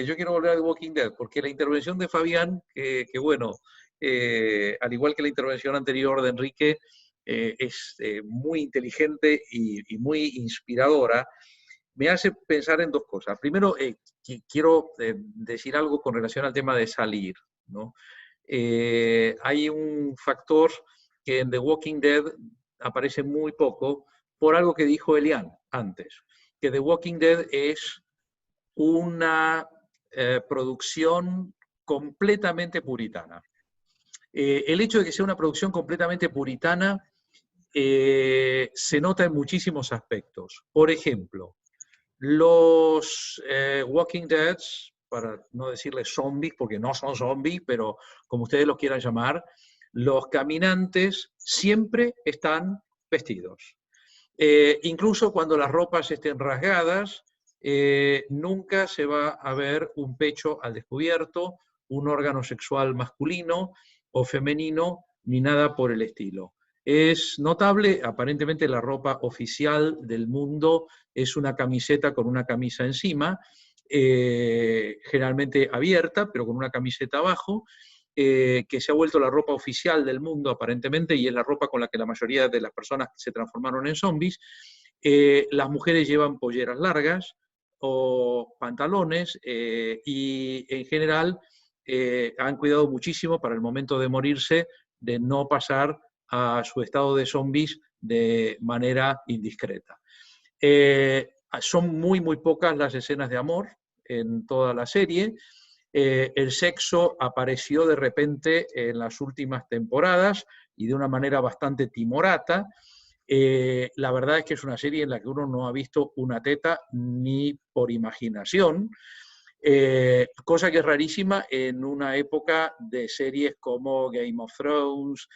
Yo quiero volver a The Walking Dead, porque la intervención de Fabián, que bueno, al igual que la intervención anterior de Enrique, es muy inteligente y muy inspiradora, me hace pensar en dos cosas. Primero, quiero decir algo con relación al tema de salir, ¿no? Hay un factor que en The Walking Dead aparece muy poco por algo que dijo Elian antes, que The Walking Dead es una producción completamente puritana. El hecho de que sea una producción completamente puritana se nota en muchísimos aspectos. Por ejemplo, los Walking Dead, para no decirles zombies, porque no son zombies, pero como ustedes los quieran llamar, los caminantes siempre están vestidos. Incluso cuando las ropas estén rasgadas, nunca se va a ver un pecho al descubierto, un órgano sexual masculino o femenino, ni nada por el estilo. Es notable, aparentemente la ropa oficial del mundo es una camiseta con una camisa encima, generalmente abierta, pero con una camiseta abajo, que se ha vuelto la ropa oficial del mundo aparentemente, y es la ropa con la que la mayoría de las personas se transformaron en zombies. Las mujeres llevan polleras largas o pantalones y en general han cuidado muchísimo para el momento de morirse de no pasar a su estado de zombies de manera indiscreta. Son muy pocas las escenas de amor en toda la serie. El sexo apareció de repente en las últimas temporadas y de una manera bastante timorata. La verdad es que es una serie en la que uno no ha visto una teta ni por imaginación, cosa que es rarísima en una época de series como Game of Thrones,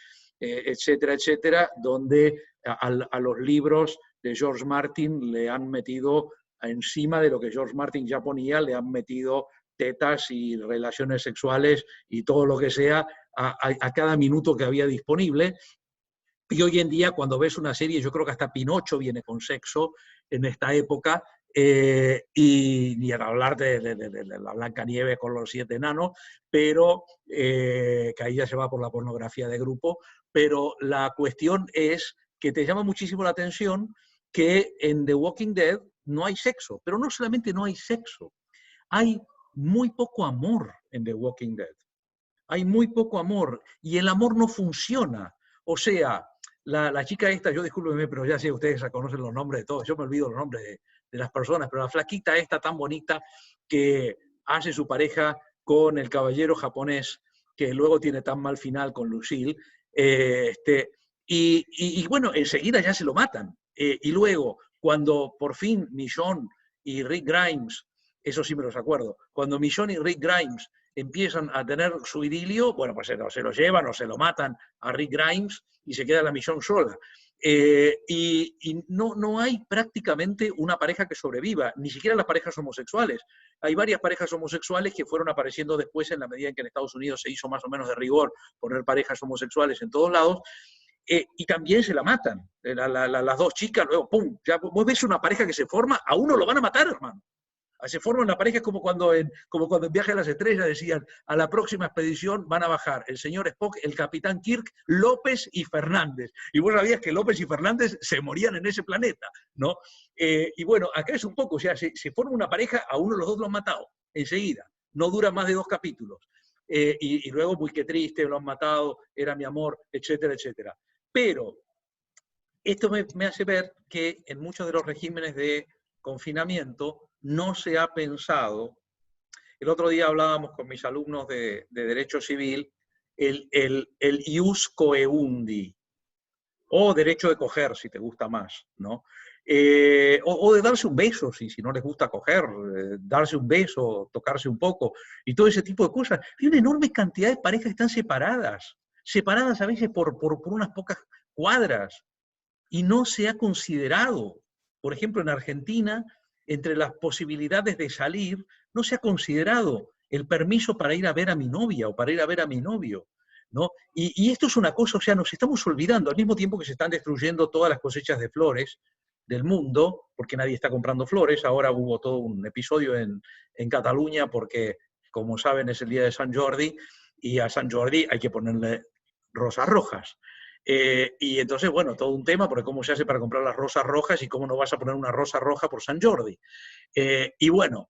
etcétera, etcétera, donde a los libros de George Martin le han metido, encima de lo que George Martin ya ponía, le han metido tetas y relaciones sexuales y todo lo que sea a cada minuto que había disponible. Y hoy en día, cuando ves una serie, yo creo que hasta Pinocho viene con sexo en esta época, y ni a hablar de la Blancanieves con los 7 enanos, pero que ahí ya se va por la pornografía de grupo, pero la cuestión es que te llama muchísimo la atención que en The Walking Dead no hay sexo, pero no solamente no hay sexo, hay muy poco amor en The Walking Dead. Hay muy poco amor y el amor no funciona. O sea, la chica esta, yo discúlpenme, pero ya sé, ustedes conocen los nombres de todos, yo me olvido los nombres de las personas, pero la flaquita esta tan bonita que hace su pareja con el caballero japonés, que luego tiene tan mal final con Lucille, y bueno, enseguida ya se lo matan. Y luego, cuando por fin Michonne y Rick Grimes, eso sí me los acuerdo, cuando Michonne y Rick Grimes empiezan a tener su idilio, bueno, pues se lo llevan o se lo matan a Rick Grimes y se queda la Michonne sola. Y no hay prácticamente una pareja que sobreviva, ni siquiera las parejas homosexuales. Hay varias parejas homosexuales que fueron apareciendo después en la medida en que en Estados Unidos se hizo más o menos de rigor poner parejas homosexuales en todos lados, y también se la matan. Las dos chicas, luego, ¡pum! Ya vos ves una pareja que se forma, a uno lo van a matar, hermano. Se forman la pareja, como cuando en Viaje a las Estrellas decían, a la próxima expedición van a bajar el señor Spock, el capitán Kirk, López y Fernández. Y vos sabías que López y Fernández se morían en ese planeta, ¿no? Y bueno, acá es un poco, o sea, se forma una pareja, a uno de los dos lo han matado, enseguida. No dura más de 2 capítulos. Y luego, muy qué triste, lo han matado, era mi amor, etcétera, etcétera. Pero esto me hace ver que en muchos de los regímenes de confinamiento no se ha pensado. El otro día hablábamos con mis alumnos de Derecho Civil, el ius coeundi, o derecho de coger, si te gusta más, ¿no? O de darse un beso, si no les gusta coger, darse un beso, tocarse un poco, y todo ese tipo de cosas. Hay una enorme cantidad de parejas que están separadas a veces por unas pocas cuadras, y no se ha considerado. Por ejemplo, en Argentina, entre las posibilidades de salir, no se ha considerado el permiso para ir a ver a mi novia o para ir a ver a mi novio, ¿no? Y esto es una cosa, o sea, nos estamos olvidando, al mismo tiempo que se están destruyendo todas las cosechas de flores del mundo, porque nadie está comprando flores. Ahora hubo todo un episodio en Cataluña porque, como saben, es el día de Sant Jordi, y a Sant Jordi hay que ponerle rosas rojas. Y entonces, bueno, todo un tema, porque cómo se hace para comprar las rosas rojas y cómo no vas a poner una rosa roja por Sant Jordi. Y bueno,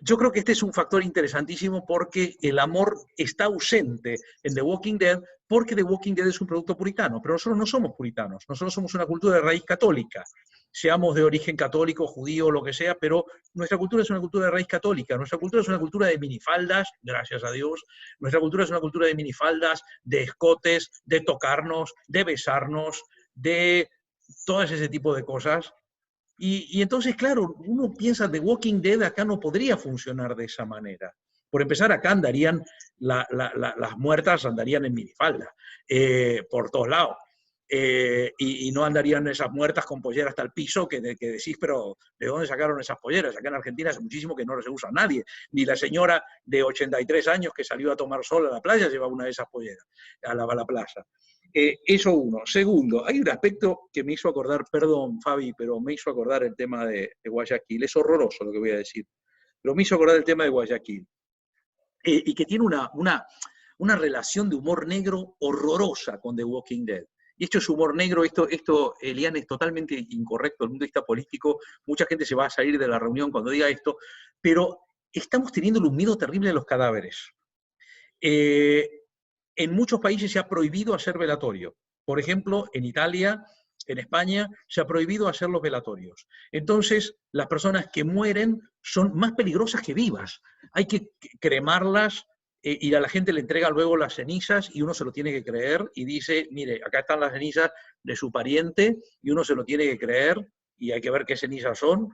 yo creo que este es un factor interesantísimo porque el amor está ausente en The Walking Dead, porque The Walking Dead es un producto puritano, pero nosotros no somos puritanos, nosotros somos una cultura de raíz católica, seamos de origen católico, judío, lo que sea, pero nuestra cultura es una cultura de raíz católica, nuestra cultura es una cultura de minifaldas, gracias a Dios, nuestra cultura es una cultura de minifaldas, de escotes, de tocarnos, de besarnos, de todo ese tipo de cosas. Y entonces, claro, uno piensa, The Walking Dead acá no podría funcionar de esa manera. Por empezar, acá andarían, las muertas andarían en minifalda, por todos lados. Y no andarían esas muertas con polleras hasta el piso que decís, pero ¿de dónde sacaron esas polleras? Acá en Argentina hace muchísimo que no se usa a nadie. Ni la señora de 83 años que salió a tomar sol a la playa lleva una de esas polleras a la plaza. Eso uno. Segundo, hay un aspecto que me hizo acordar, perdón Fabi, pero me hizo acordar el tema de Guayaquil. Es horroroso lo que voy a decir, pero me hizo acordar el tema de Guayaquil. Y que tiene una relación de humor negro horrorosa con The Walking Dead. Y esto es humor negro, esto Elian, es totalmente incorrecto desde el punto de vista político. Mucha gente se va a salir de la reunión cuando diga esto, pero estamos teniendo un miedo terrible a los cadáveres. En muchos países se ha prohibido hacer velatorio. Por ejemplo, en Italia, en España, se ha prohibido hacer los velatorios. Entonces, las personas que mueren son más peligrosas que vivas. Hay que cremarlas, y a la gente le entrega luego las cenizas y uno se lo tiene que creer y dice, mire, acá están las cenizas de su pariente, y uno se lo tiene que creer y hay que ver qué cenizas son.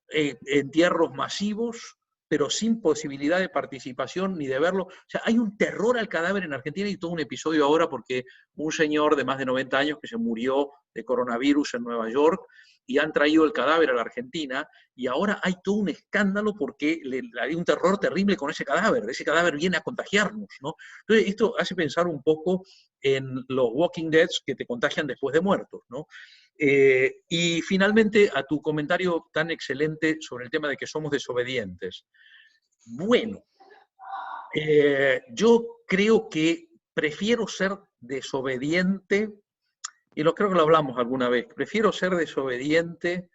Entierros masivos, pero sin posibilidad de participación ni de verlo. O sea, hay un terror al cadáver en Argentina, y todo un episodio ahora porque un señor de más de 90 años que se murió de coronavirus en Nueva York, y han traído el cadáver a la Argentina, y ahora hay todo un escándalo porque hay un terror terrible con ese cadáver viene a contagiarnos, ¿no? Entonces, esto hace pensar un poco en los Walking Dead que te contagian después de muertos, ¿no? Y finalmente, a tu comentario tan excelente sobre el tema de que somos desobedientes. Bueno, yo creo que prefiero ser desobediente, y creo que lo hablamos alguna vez, prefiero ser desobediente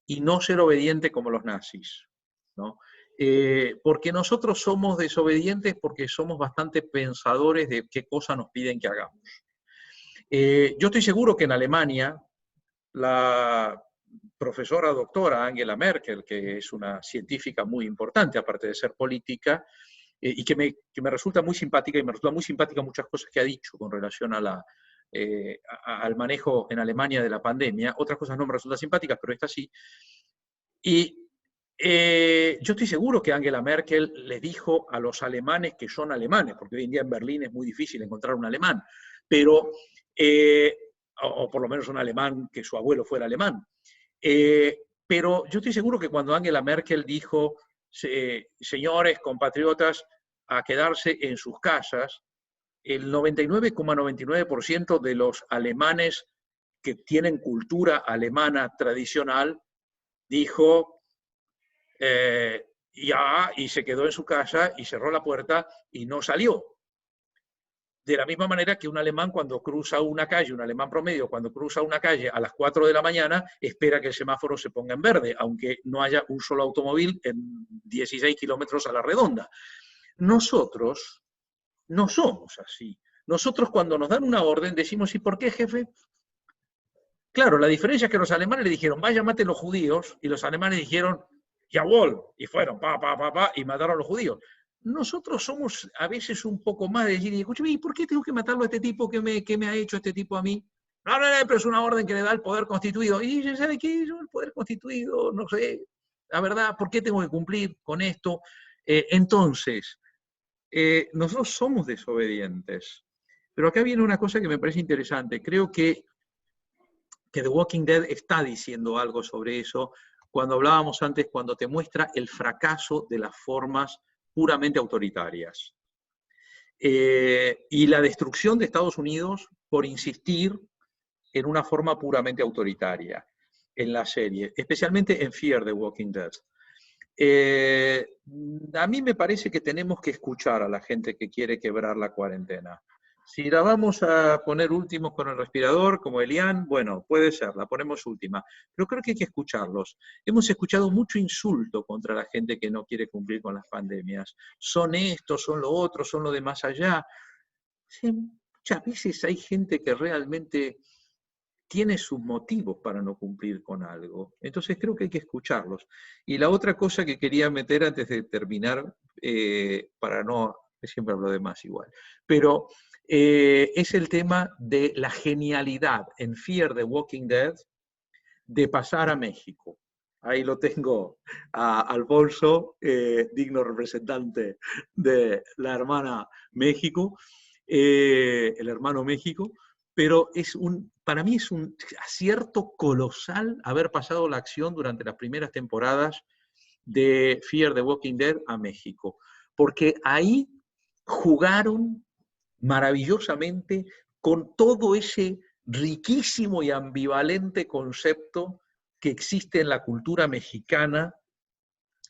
y no ser obediente como los nazis, ¿no? Porque nosotros somos desobedientes porque somos bastante pensadores de qué cosas nos piden que hagamos. Yo estoy seguro que en Alemania, la profesora doctora Angela Merkel, que es una científica muy importante, aparte de ser política, y que me resulta muy simpática, y me resulta muy simpática muchas cosas que ha dicho con relación a al manejo en Alemania de la pandemia. Otras cosas no me resultan simpáticas, pero esta sí. Y yo estoy seguro que Angela Merkel le dijo a los alemanes que son alemanes, porque hoy en día en Berlín es muy difícil encontrar un alemán, pero, o por lo menos un alemán que su abuelo fuera alemán. Pero yo estoy seguro que cuando Angela Merkel dijo, señores, compatriotas, a quedarse en sus casas, el 99,99% de los alemanes que tienen cultura alemana tradicional dijo, ya, y se quedó en su casa y cerró la puerta y no salió. De la misma manera que un alemán cuando cruza una calle, un alemán promedio, cuando cruza una calle a las 4 de la mañana, espera que el semáforo se ponga en verde, aunque no haya un solo automóvil en 16 kilómetros a la redonda. Nosotros no somos así. Nosotros cuando nos dan una orden decimos, ¿y por qué, jefe? Claro, la diferencia es que los alemanes le dijeron, vaya, mate los judíos, y los alemanes dijeron, jawohl, y fueron, y mataron a los judíos. Nosotros somos a veces un poco más de decir, escúchame, ¿y por qué tengo que matarlo a este tipo? ¿Qué me ha hecho este tipo a mí? No, pero es una orden que le da el poder constituido. Y dice, ¿sabe qué? Yo el poder constituido, no sé, la verdad, ¿por qué tengo que cumplir con esto? Entonces, nosotros somos desobedientes. Pero acá viene una cosa que me parece interesante. Creo que The Walking Dead está diciendo algo sobre eso, cuando hablábamos antes, cuando te muestra el fracaso de las formas puramente autoritarias. Y la destrucción de Estados Unidos por insistir en una forma puramente autoritaria en la serie, especialmente en Fear the Walking Dead. A mí me parece que tenemos que escuchar a la gente que quiere quebrar la cuarentena. Si la vamos a poner últimos con el respirador, como Elian, bueno, puede ser, la ponemos última. Pero creo que hay que escucharlos. Hemos escuchado mucho insulto contra la gente que no quiere cumplir con las pandemias. Son esto, son lo otro, son lo de más allá. Sí, muchas veces hay gente que realmente tiene sus motivos para no cumplir con algo. Entonces creo que hay que escucharlos. Y la otra cosa que quería meter antes de terminar, para no, siempre hablo de más igual, pero es el tema de la genialidad en Fear the Walking Dead de pasar a México. Ahí lo tengo a Alfonso, digno representante de la hermana México, el hermano México, pero para mí es un acierto colosal haber pasado la acción durante las primeras temporadas de Fear the Walking Dead a México, porque ahí jugaron maravillosamente con todo ese riquísimo y ambivalente concepto que existe en la cultura mexicana,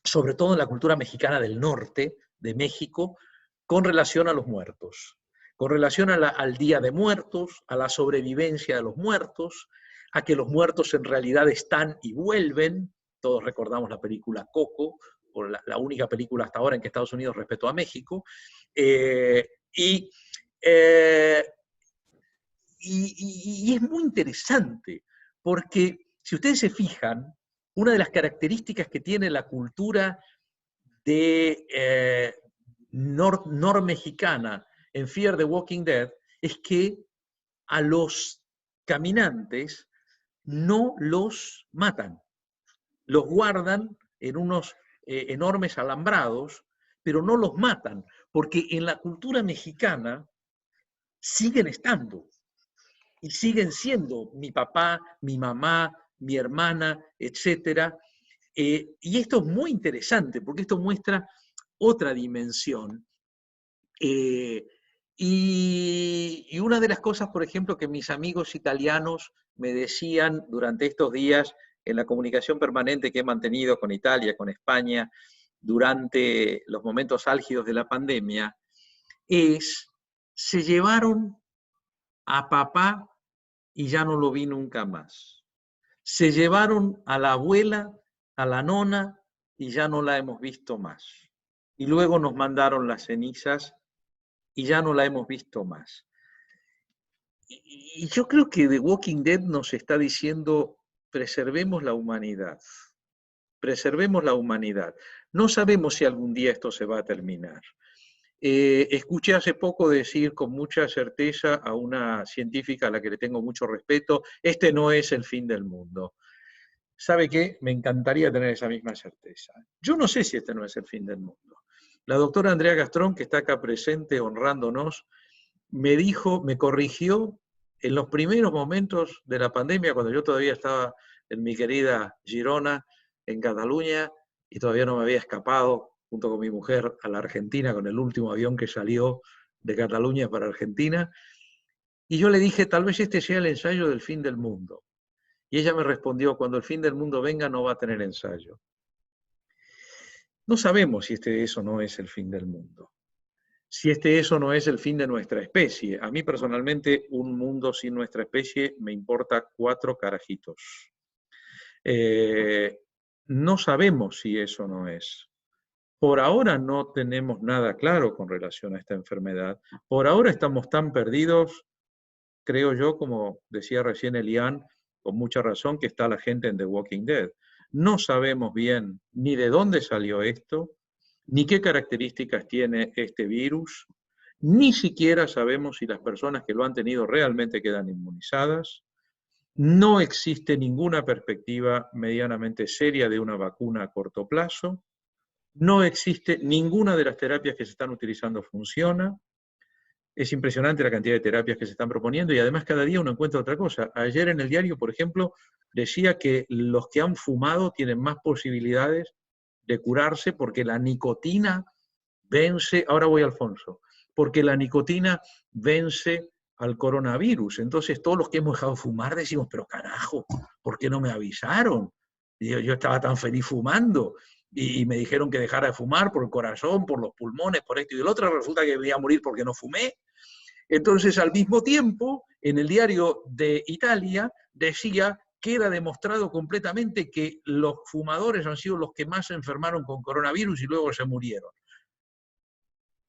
sobre todo en la cultura mexicana del norte de México, con relación a los muertos, con relación al Día de Muertos, a la sobrevivencia de los muertos, a que los muertos en realidad están y vuelven. Todos recordamos la película Coco, o la única película hasta ahora en que Estados Unidos respetó a México, y es muy interesante, porque si ustedes se fijan, una de las características que tiene la cultura de nor-mexicana en Fear the Walking Dead es que a los caminantes no los matan, los guardan en unos enormes alambrados, pero no los matan, porque en la cultura mexicana siguen estando y siguen siendo mi papá, mi mamá, mi hermana, etc. Y esto es muy interesante porque esto muestra otra dimensión. Y una de las cosas, por ejemplo, que mis amigos italianos me decían durante estos días, en la comunicación permanente que he mantenido con Italia, con España, durante los momentos álgidos de la pandemia, se llevaron a papá y ya no lo vi nunca más. Se llevaron a la abuela, a la nona, y ya no la hemos visto más. Y luego nos mandaron las cenizas y ya no la hemos visto más. Y yo creo que The Walking Dead nos está diciendo, preservemos la humanidad. Preservemos la humanidad. No sabemos si algún día esto se va a terminar. Escuché hace poco decir con mucha certeza a una científica a la que le tengo mucho respeto, este no es el fin del mundo. ¿Sabe qué? Me encantaría tener esa misma certeza. Yo no sé si este no es el fin del mundo. La doctora Andrea Gastrón, que está acá presente honrándonos, me dijo, me corrigió en los primeros momentos de la pandemia, cuando yo todavía estaba en mi querida Girona, en Cataluña, y todavía no me había escapado junto con mi mujer a la Argentina con el último avión que salió de Cataluña para Argentina. Y yo le dije, tal vez este sea el ensayo del fin del mundo. Y ella me respondió, cuando el fin del mundo venga no va a tener ensayo. No sabemos si eso no es el fin del mundo. Si eso no es el fin de nuestra especie. A mí personalmente un mundo sin nuestra especie me importa 4 carajitos. No sabemos si eso no es. Por ahora no tenemos nada claro con relación a esta enfermedad. Por ahora estamos tan perdidos, creo yo, como decía recién Elian, con mucha razón, que está la gente en The Walking Dead. No sabemos bien ni de dónde salió esto, ni qué características tiene este virus, ni siquiera sabemos si las personas que lo han tenido realmente quedan inmunizadas. No existe ninguna perspectiva medianamente seria de una vacuna a corto plazo. No existe ninguna de las terapias que se están utilizando funciona. Es impresionante la cantidad de terapias que se están proponiendo y además cada día uno encuentra otra cosa. Ayer en el diario, por ejemplo, decía que los que han fumado tienen más posibilidades de curarse porque la nicotina vence, ahora voy Alfonso, porque la nicotina vence al coronavirus. Entonces todos los que hemos dejado de fumar decimos, pero carajo, ¿por qué no me avisaron? Yo estaba tan feliz fumando y me dijeron que dejara de fumar por el corazón, por los pulmones, por esto y el otro, resulta que me iba a morir porque no fumé. Entonces, al mismo tiempo, en el diario de Italia decía que era demostrado completamente que los fumadores han sido los que más se enfermaron con coronavirus y luego se murieron.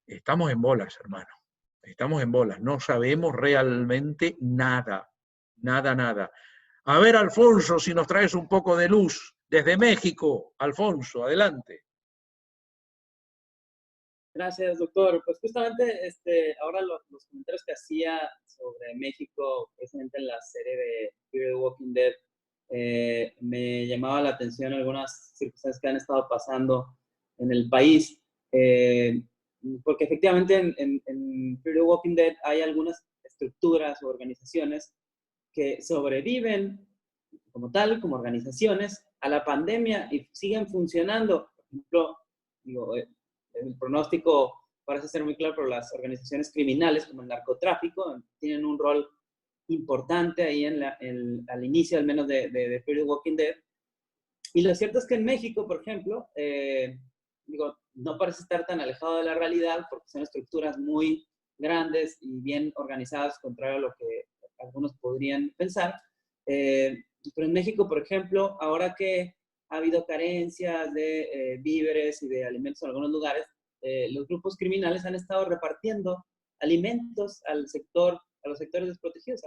Estamos en bolas, hermano. Estamos en bolas. No sabemos realmente nada. Nada, nada. A ver, Alfonso, si nos traes un poco de luz. Desde México, Alfonso, adelante. Gracias, doctor. Pues justamente ahora los comentarios que hacía sobre México, precisamente en la serie de Fear the Walking Dead, me llamaba la atención algunas circunstancias que han estado pasando en el país. Porque efectivamente en Fear the Walking Dead hay algunas estructuras o organizaciones que sobreviven como tal, como organizaciones, a la pandemia y siguen funcionando. Por ejemplo, digo, el pronóstico parece ser muy claro, pero las organizaciones criminales como el narcotráfico tienen un rol importante ahí al inicio al menos de Fear the Walking Dead. Y lo cierto es que en México, por ejemplo, digo, no parece estar tan alejado de la realidad porque son estructuras muy grandes y bien organizadas, contrario a lo que algunos podrían pensar. Pero en México, por ejemplo, ahora que ha habido carencias de víveres y de alimentos en algunos lugares, los grupos criminales han estado repartiendo alimentos a los sectores desprotegidos.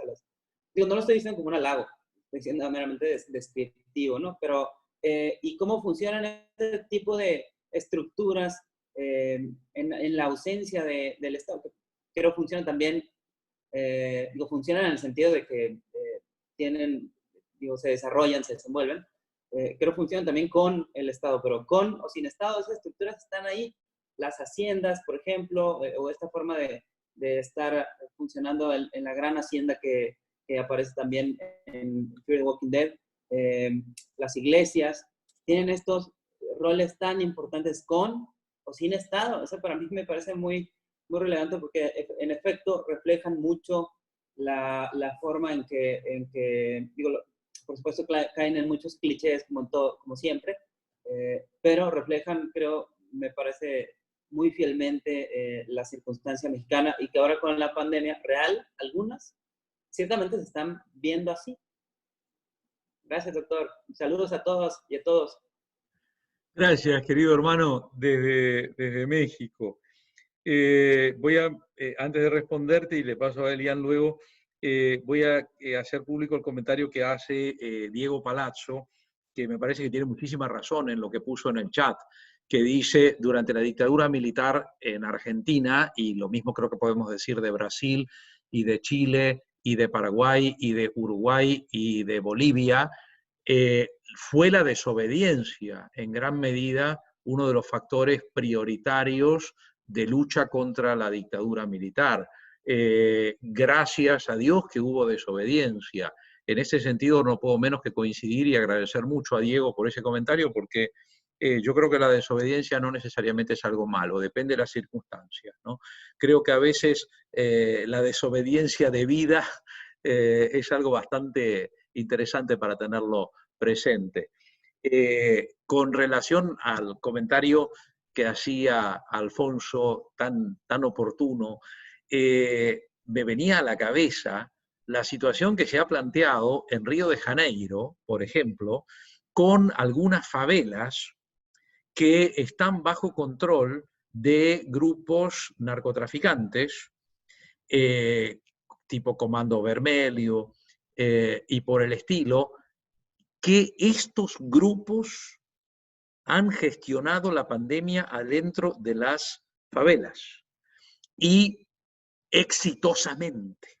Digo, no lo estoy diciendo como un halago, estoy diciendo meramente descriptivo, ¿no? Pero, ¿y cómo funcionan este tipo de estructuras en la ausencia del Estado? Que creo funcionan también, funcionan en el sentido de que se desarrollan, se desenvuelven. Creo funcionan también con el Estado, pero con o sin Estado, esas estructuras están ahí. Las haciendas, por ejemplo, o esta forma de estar funcionando en la gran hacienda que aparece también en Fear the Walking Dead. Las iglesias tienen estos roles tan importantes con o sin Estado. Eso para mí me parece muy, muy relevante porque en efecto reflejan mucho la forma en que digo, por supuesto caen en muchos clichés como siempre, pero reflejan, creo, me parece muy fielmente la circunstancia mexicana, y que ahora con la pandemia real, algunas ciertamente se están viendo así. Gracias, doctor. Saludos a todos y a todos. Gracias, querido hermano, desde México. Antes de responderte, y le paso a Elian luego, voy a hacer público el comentario que hace Diego Palazzo, que me parece que tiene muchísima razón en lo que puso en el chat, que dice, durante la dictadura militar en Argentina, y lo mismo creo que podemos decir de Brasil, y de Chile, y de Paraguay, y de Uruguay, y de Bolivia, fue la desobediencia, en gran medida, uno de los factores prioritarios de lucha contra la dictadura militar. Gracias a Dios que hubo desobediencia. En ese sentido no puedo menos que coincidir y agradecer mucho a Diego por ese comentario, porque yo creo que la desobediencia no necesariamente es algo malo, depende de las circunstancias, ¿no? Creo que a veces la desobediencia debida es algo bastante interesante para tenerlo presente. Con relación al comentario que hacía Alfonso tan oportuno, me venía a la cabeza la situación que se ha planteado en Río de Janeiro, por ejemplo, con algunas favelas que están bajo control de grupos narcotraficantes, tipo Comando Vermelho y por el estilo, que estos grupos han gestionado la pandemia adentro de las favelas y exitosamente.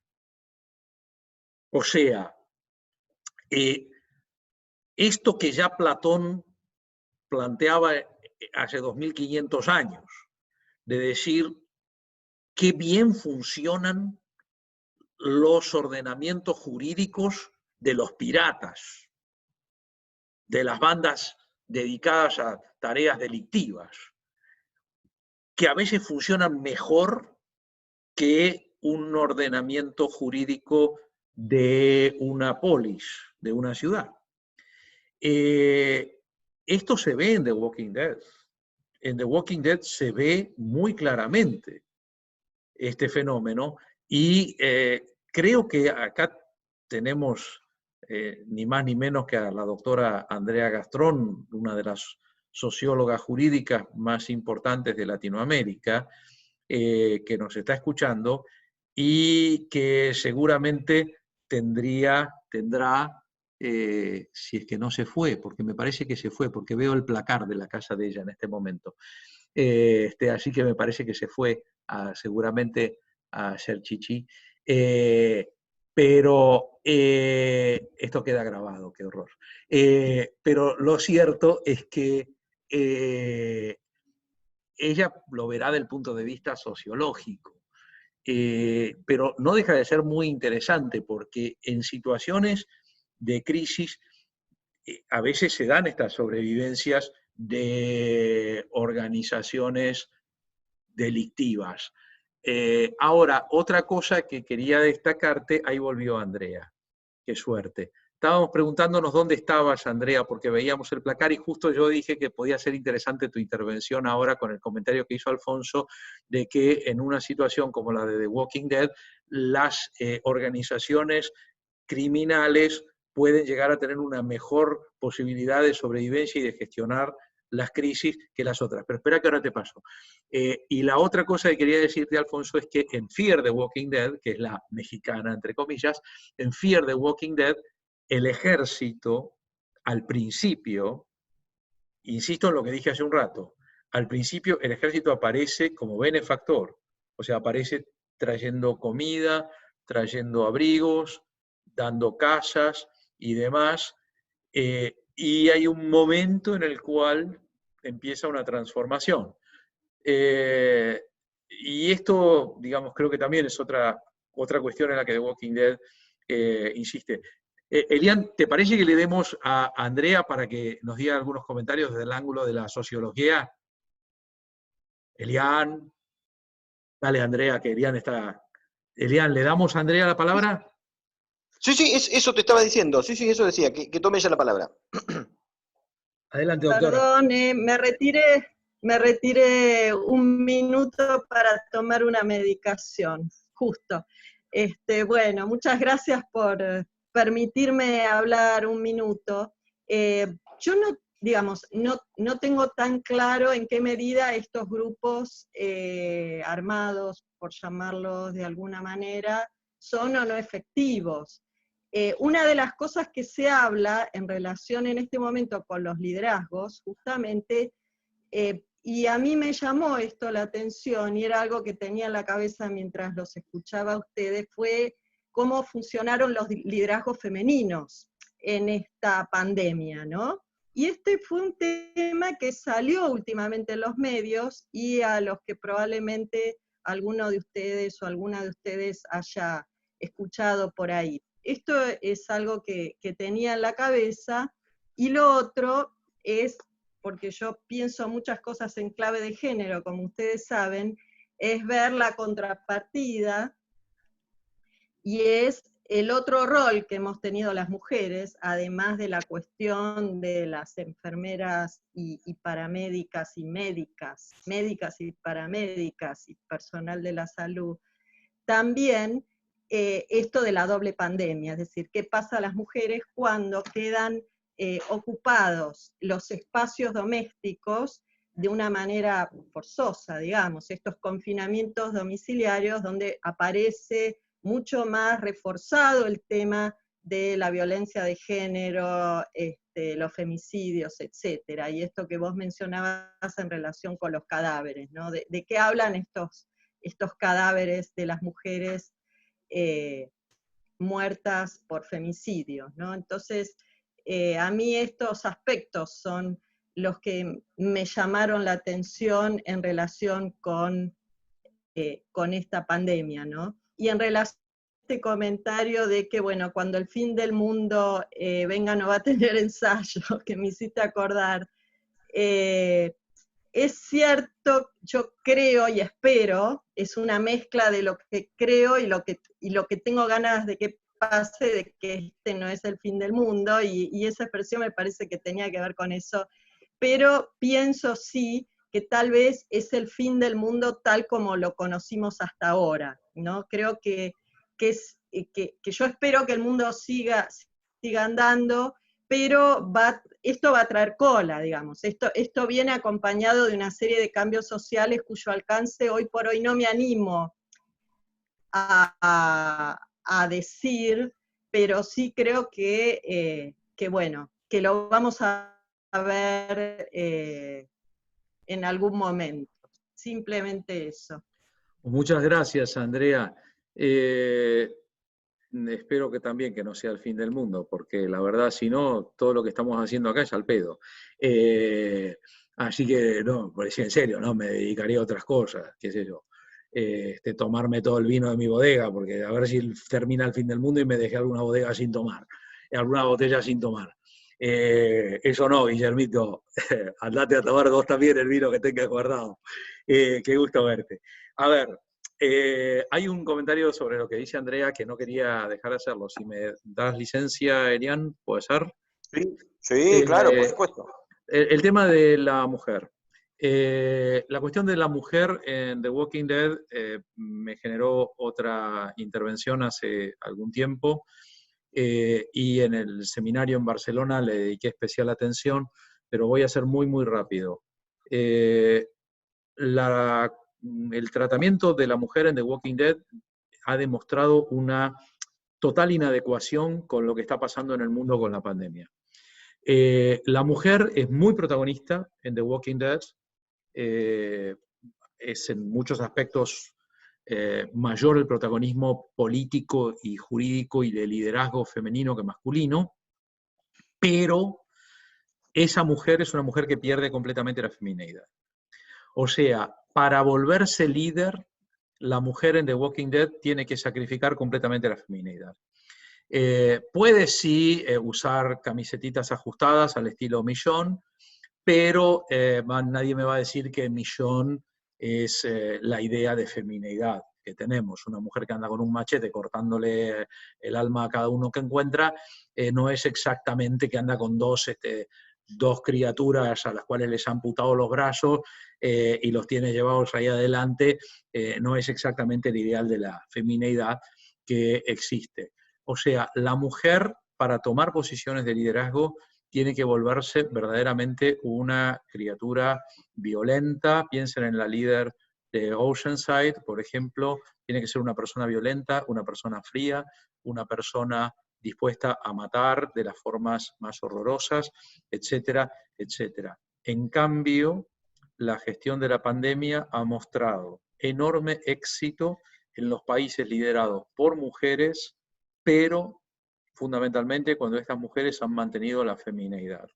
O sea, esto que ya Platón planteaba hace 2500 años, de decir qué bien funcionan los ordenamientos jurídicos de los piratas, de las bandas dedicadas a tareas delictivas, que a veces funcionan mejor que un ordenamiento jurídico de una polis, de una ciudad. Esto se ve en The Walking Dead. En The Walking Dead se ve muy claramente este fenómeno, y creo que acá tenemos ni más ni menos que a la doctora Andrea Gastrón, una de las sociólogas jurídicas más importantes de Latinoamérica, que nos está escuchando y que seguramente tendrá, si es que no se fue, porque me parece que se fue, porque veo el placar de la casa de ella en este momento. Así que me parece que se fue seguramente a hacer chichi. Pero esto queda grabado, qué horror. Pero lo cierto es que ella lo verá del punto de vista sociológico. Pero no deja de ser muy interesante, porque en situaciones de crisis a veces se dan estas sobrevivencias de organizaciones delictivas. Ahora, otra cosa que quería destacarte, ahí volvió Andrea, qué suerte. Estábamos preguntándonos dónde estabas, Andrea, porque veíamos el placar, y justo yo dije que podía ser interesante tu intervención ahora con el comentario que hizo Alfonso, de que en una situación como la de The Walking Dead, las organizaciones criminales pueden llegar a tener una mejor posibilidad de sobrevivencia y de gestionar las crisis que las otras. Pero espera que ahora te paso. Y la otra cosa que quería decirte, Alfonso, es que en Fear the Walking Dead, que es la mexicana, entre comillas, en Fear the Walking Dead, el ejército, al principio, insisto en lo que dije hace un rato, al principio el ejército aparece como benefactor, o sea, aparece trayendo comida, trayendo abrigos, dando casas y demás, y hay un momento en el cual empieza una transformación. Y esto, digamos, creo que también es otra cuestión en la que The Walking Dead insiste. Elian, ¿te parece que le demos a Andrea para que nos diga algunos comentarios desde el ángulo de la sociología? Elian, dale, Andrea, que Elian está Elian, ¿le damos a Andrea la palabra? Sí, eso te estaba diciendo. Sí, eso decía, que tome ella la palabra. Adelante, doctora. Perdón, me retiré un minuto para tomar una medicación, justo. Bueno, muchas gracias por permitirme hablar un minuto. Yo no, digamos, no tengo tan claro en qué medida estos grupos armados, por llamarlos de alguna manera, son o no efectivos. Una de las cosas que se habla en relación en este momento con los liderazgos, justamente, y a mí me llamó esto la atención, y era algo que tenía en la cabeza mientras los escuchaba a ustedes, fue cómo funcionaron los liderazgos femeninos en esta pandemia, ¿no? Y este fue un tema que salió últimamente en los medios y a los que probablemente alguno de ustedes o alguna de ustedes haya escuchado por ahí. Esto es algo que tenía en la cabeza, y lo otro es, porque yo pienso muchas cosas en clave de género, como ustedes saben, es ver la contrapartida, y es el otro rol que hemos tenido las mujeres, además de la cuestión de las enfermeras y paramédicas y médicas y paramédicas y personal de la salud, también esto de la doble pandemia, es decir, qué pasa a las mujeres cuando quedan ocupados los espacios domésticos de una manera forzosa, digamos, estos confinamientos domiciliarios donde aparece mucho más reforzado el tema de la violencia de género, los femicidios, etcétera, y esto que vos mencionabas en relación con los cadáveres, ¿no? ¿De qué hablan estos cadáveres de las mujeres muertas por femicidios, ¿no? Entonces, a mí estos aspectos son los que me llamaron la atención en relación con esta pandemia, ¿no? Y en relación a este comentario de que, bueno, cuando el fin del mundo venga no va a tener ensayo, que me hiciste acordar, es cierto, yo creo y espero, es una mezcla de lo que creo y lo que tengo ganas de que pase, de que este no es el fin del mundo, y esa expresión me parece que tenía que ver con eso, pero pienso sí que tal vez es el fin del mundo tal como lo conocimos hasta ahora, ¿no? Creo que yo espero que el mundo siga andando, pero esto va a traer cola, digamos. Esto viene acompañado de una serie de cambios sociales cuyo alcance hoy por hoy no me animo a decir, pero sí creo que bueno, que lo vamos a ver en algún momento. Simplemente eso. Muchas gracias, Andrea. Espero que también que no sea el fin del mundo, porque la verdad, si no, todo lo que estamos haciendo acá es al pedo. Así que, no, por decir en serio, no, me dedicaría a otras cosas, qué sé yo. Tomarme todo el vino de mi bodega, porque a ver si termina el fin del mundo y me dejé alguna bodega sin tomar, alguna botella sin tomar. Eso no, Guillermito, andate a tomar vos también el vino que tengas guardado. Qué gusto verte. A ver, hay un comentario sobre lo que dice Andrea que no quería dejar de hacerlo. Si me das licencia, Elian, ¿puede ser? Sí, claro, por supuesto. El tema de la mujer. La cuestión de la mujer en The Walking Dead me generó otra intervención hace algún tiempo, y en el seminario en Barcelona le dediqué especial atención, pero voy a ser muy, muy rápido. El tratamiento de la mujer en The Walking Dead ha demostrado una total inadecuación con lo que está pasando en el mundo con la pandemia. La mujer es muy protagonista en The Walking Dead, es en muchos aspectos mayor el protagonismo político y jurídico y de liderazgo femenino que masculino, pero esa mujer es una mujer que pierde completamente la femineidad. O sea, para volverse líder, la mujer en The Walking Dead tiene que sacrificar completamente la femineidad. Puede sí usar camisetitas ajustadas al estilo Michonne, pero nadie me va a decir que Michonne es la idea de femineidad. que tenemos, una mujer que anda con un machete cortándole el alma a cada uno que encuentra, no es exactamente que anda con dos criaturas a las cuales les ha amputado los brazos y los tiene llevados ahí adelante, no es exactamente el ideal de la femineidad que existe. O sea, la mujer, para tomar posiciones de liderazgo, tiene que volverse verdaderamente una criatura violenta. Piensen en la líder de Oceanside, por ejemplo, tiene que ser una persona violenta, una persona fría, una persona dispuesta a matar de las formas más horrorosas, etcétera, etcétera. En cambio, la gestión de la pandemia ha mostrado enorme éxito en los países liderados por mujeres, pero fundamentalmente cuando estas mujeres han mantenido la femineidad.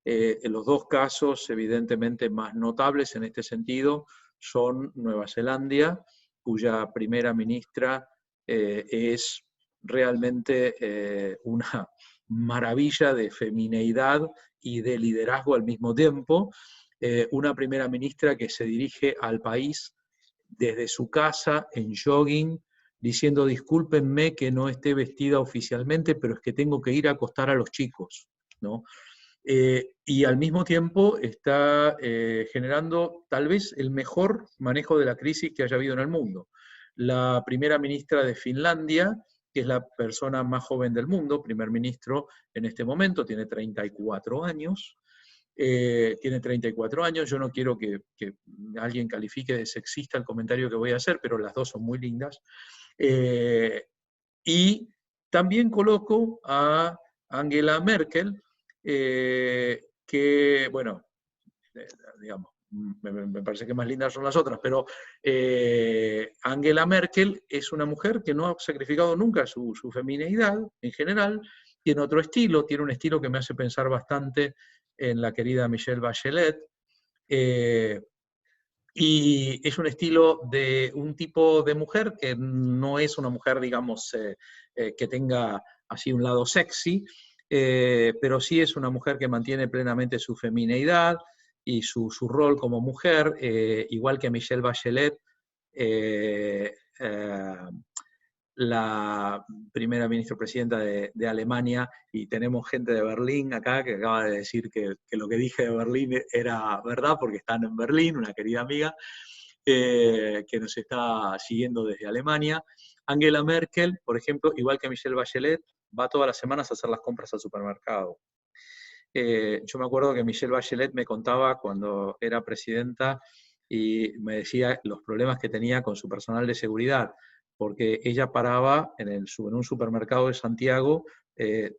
En los dos casos, evidentemente, más notables en este sentido son Nueva Zelanda, cuya primera ministra es realmente una maravilla de femineidad y de liderazgo al mismo tiempo. Una primera ministra que se dirige al país desde su casa en jogging, diciendo: discúlpenme que no esté vestida oficialmente, pero es que tengo que ir a acostar a los chicos, ¿no? Y al mismo tiempo está generando tal vez el mejor manejo de la crisis que haya habido en el mundo. La primera ministra de Finlandia, que es la persona más joven del mundo, primer ministro en este momento, tiene 34 años, yo no quiero que alguien califique de sexista el comentario que voy a hacer, pero las dos son muy lindas. Y también coloco a Angela Merkel, que, bueno, digamos, me parece que más lindas son las otras, pero Angela Merkel es una mujer que no ha sacrificado nunca su femineidad en general, tiene otro estilo, tiene un estilo que me hace pensar bastante en la querida Michelle Bachelet, y es un estilo de un tipo de mujer que no es una mujer, digamos, que tenga así un lado sexy, pero sí es una mujer que mantiene plenamente su femineidad y su rol como mujer, igual que Michelle Bachelet, la primera ministra presidenta de Alemania, y tenemos gente de Berlín acá que acaba de decir que lo que dije de Berlín era verdad, porque están en Berlín, una querida amiga que nos está siguiendo desde Alemania. Angela Merkel, por ejemplo, igual que Michelle Bachelet, va todas las semanas a hacer las compras al supermercado. Yo me acuerdo que Michelle Bachelet me contaba cuando era presidenta y me decía los problemas que tenía con su personal de seguridad, porque ella paraba en un supermercado de Santiago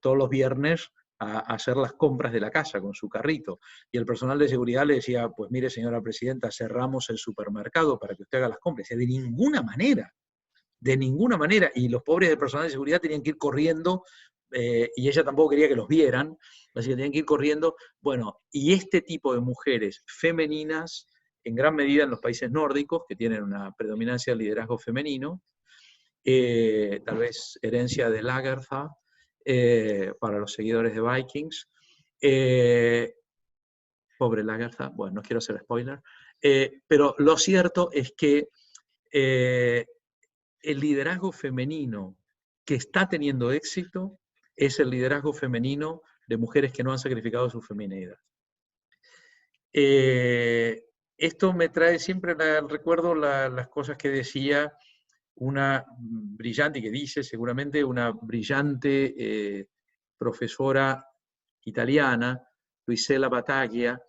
todos los viernes a hacer las compras de la casa con su carrito. Y el personal de seguridad le decía: pues mire, señora presidenta, cerramos el supermercado para que usted haga las compras. Y de ninguna manera, de ninguna manera. Y los pobres del personal de seguridad tenían que ir corriendo, y ella tampoco quería que los vieran, así que tenían que ir corriendo. Bueno, y este tipo de mujeres femeninas, en gran medida en los países nórdicos, que tienen una predominancia del liderazgo femenino, tal vez herencia de Lagertha, para los seguidores de Vikings. Pobre Lagertha, bueno, no quiero hacer spoiler, pero lo cierto es que el liderazgo femenino que está teniendo éxito es el liderazgo femenino de mujeres que no han sacrificado su femineidad. Esto me trae siempre al recuerdo las cosas que decía una brillante, que dice seguramente una brillante profesora italiana, Luisella Battaglia,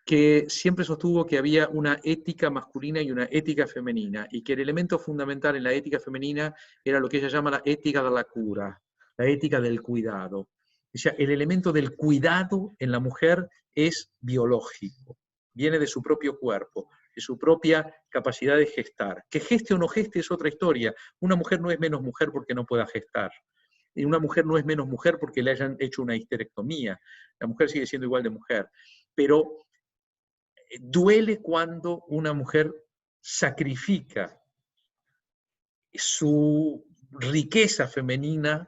que siempre sostuvo que había una ética masculina y una ética femenina, y que el elemento fundamental en la ética femenina era lo que ella llama la ética de la cura, la ética del cuidado. O sea, el elemento del cuidado en la mujer es biológico, viene de su propio cuerpo, de su propia capacidad de gestar. Que geste o no geste es otra historia. Una mujer no es menos mujer porque no pueda gestar. Y una mujer no es menos mujer porque le hayan hecho una histerectomía. La mujer sigue siendo igual de mujer. Pero duele cuando una mujer sacrifica su riqueza femenina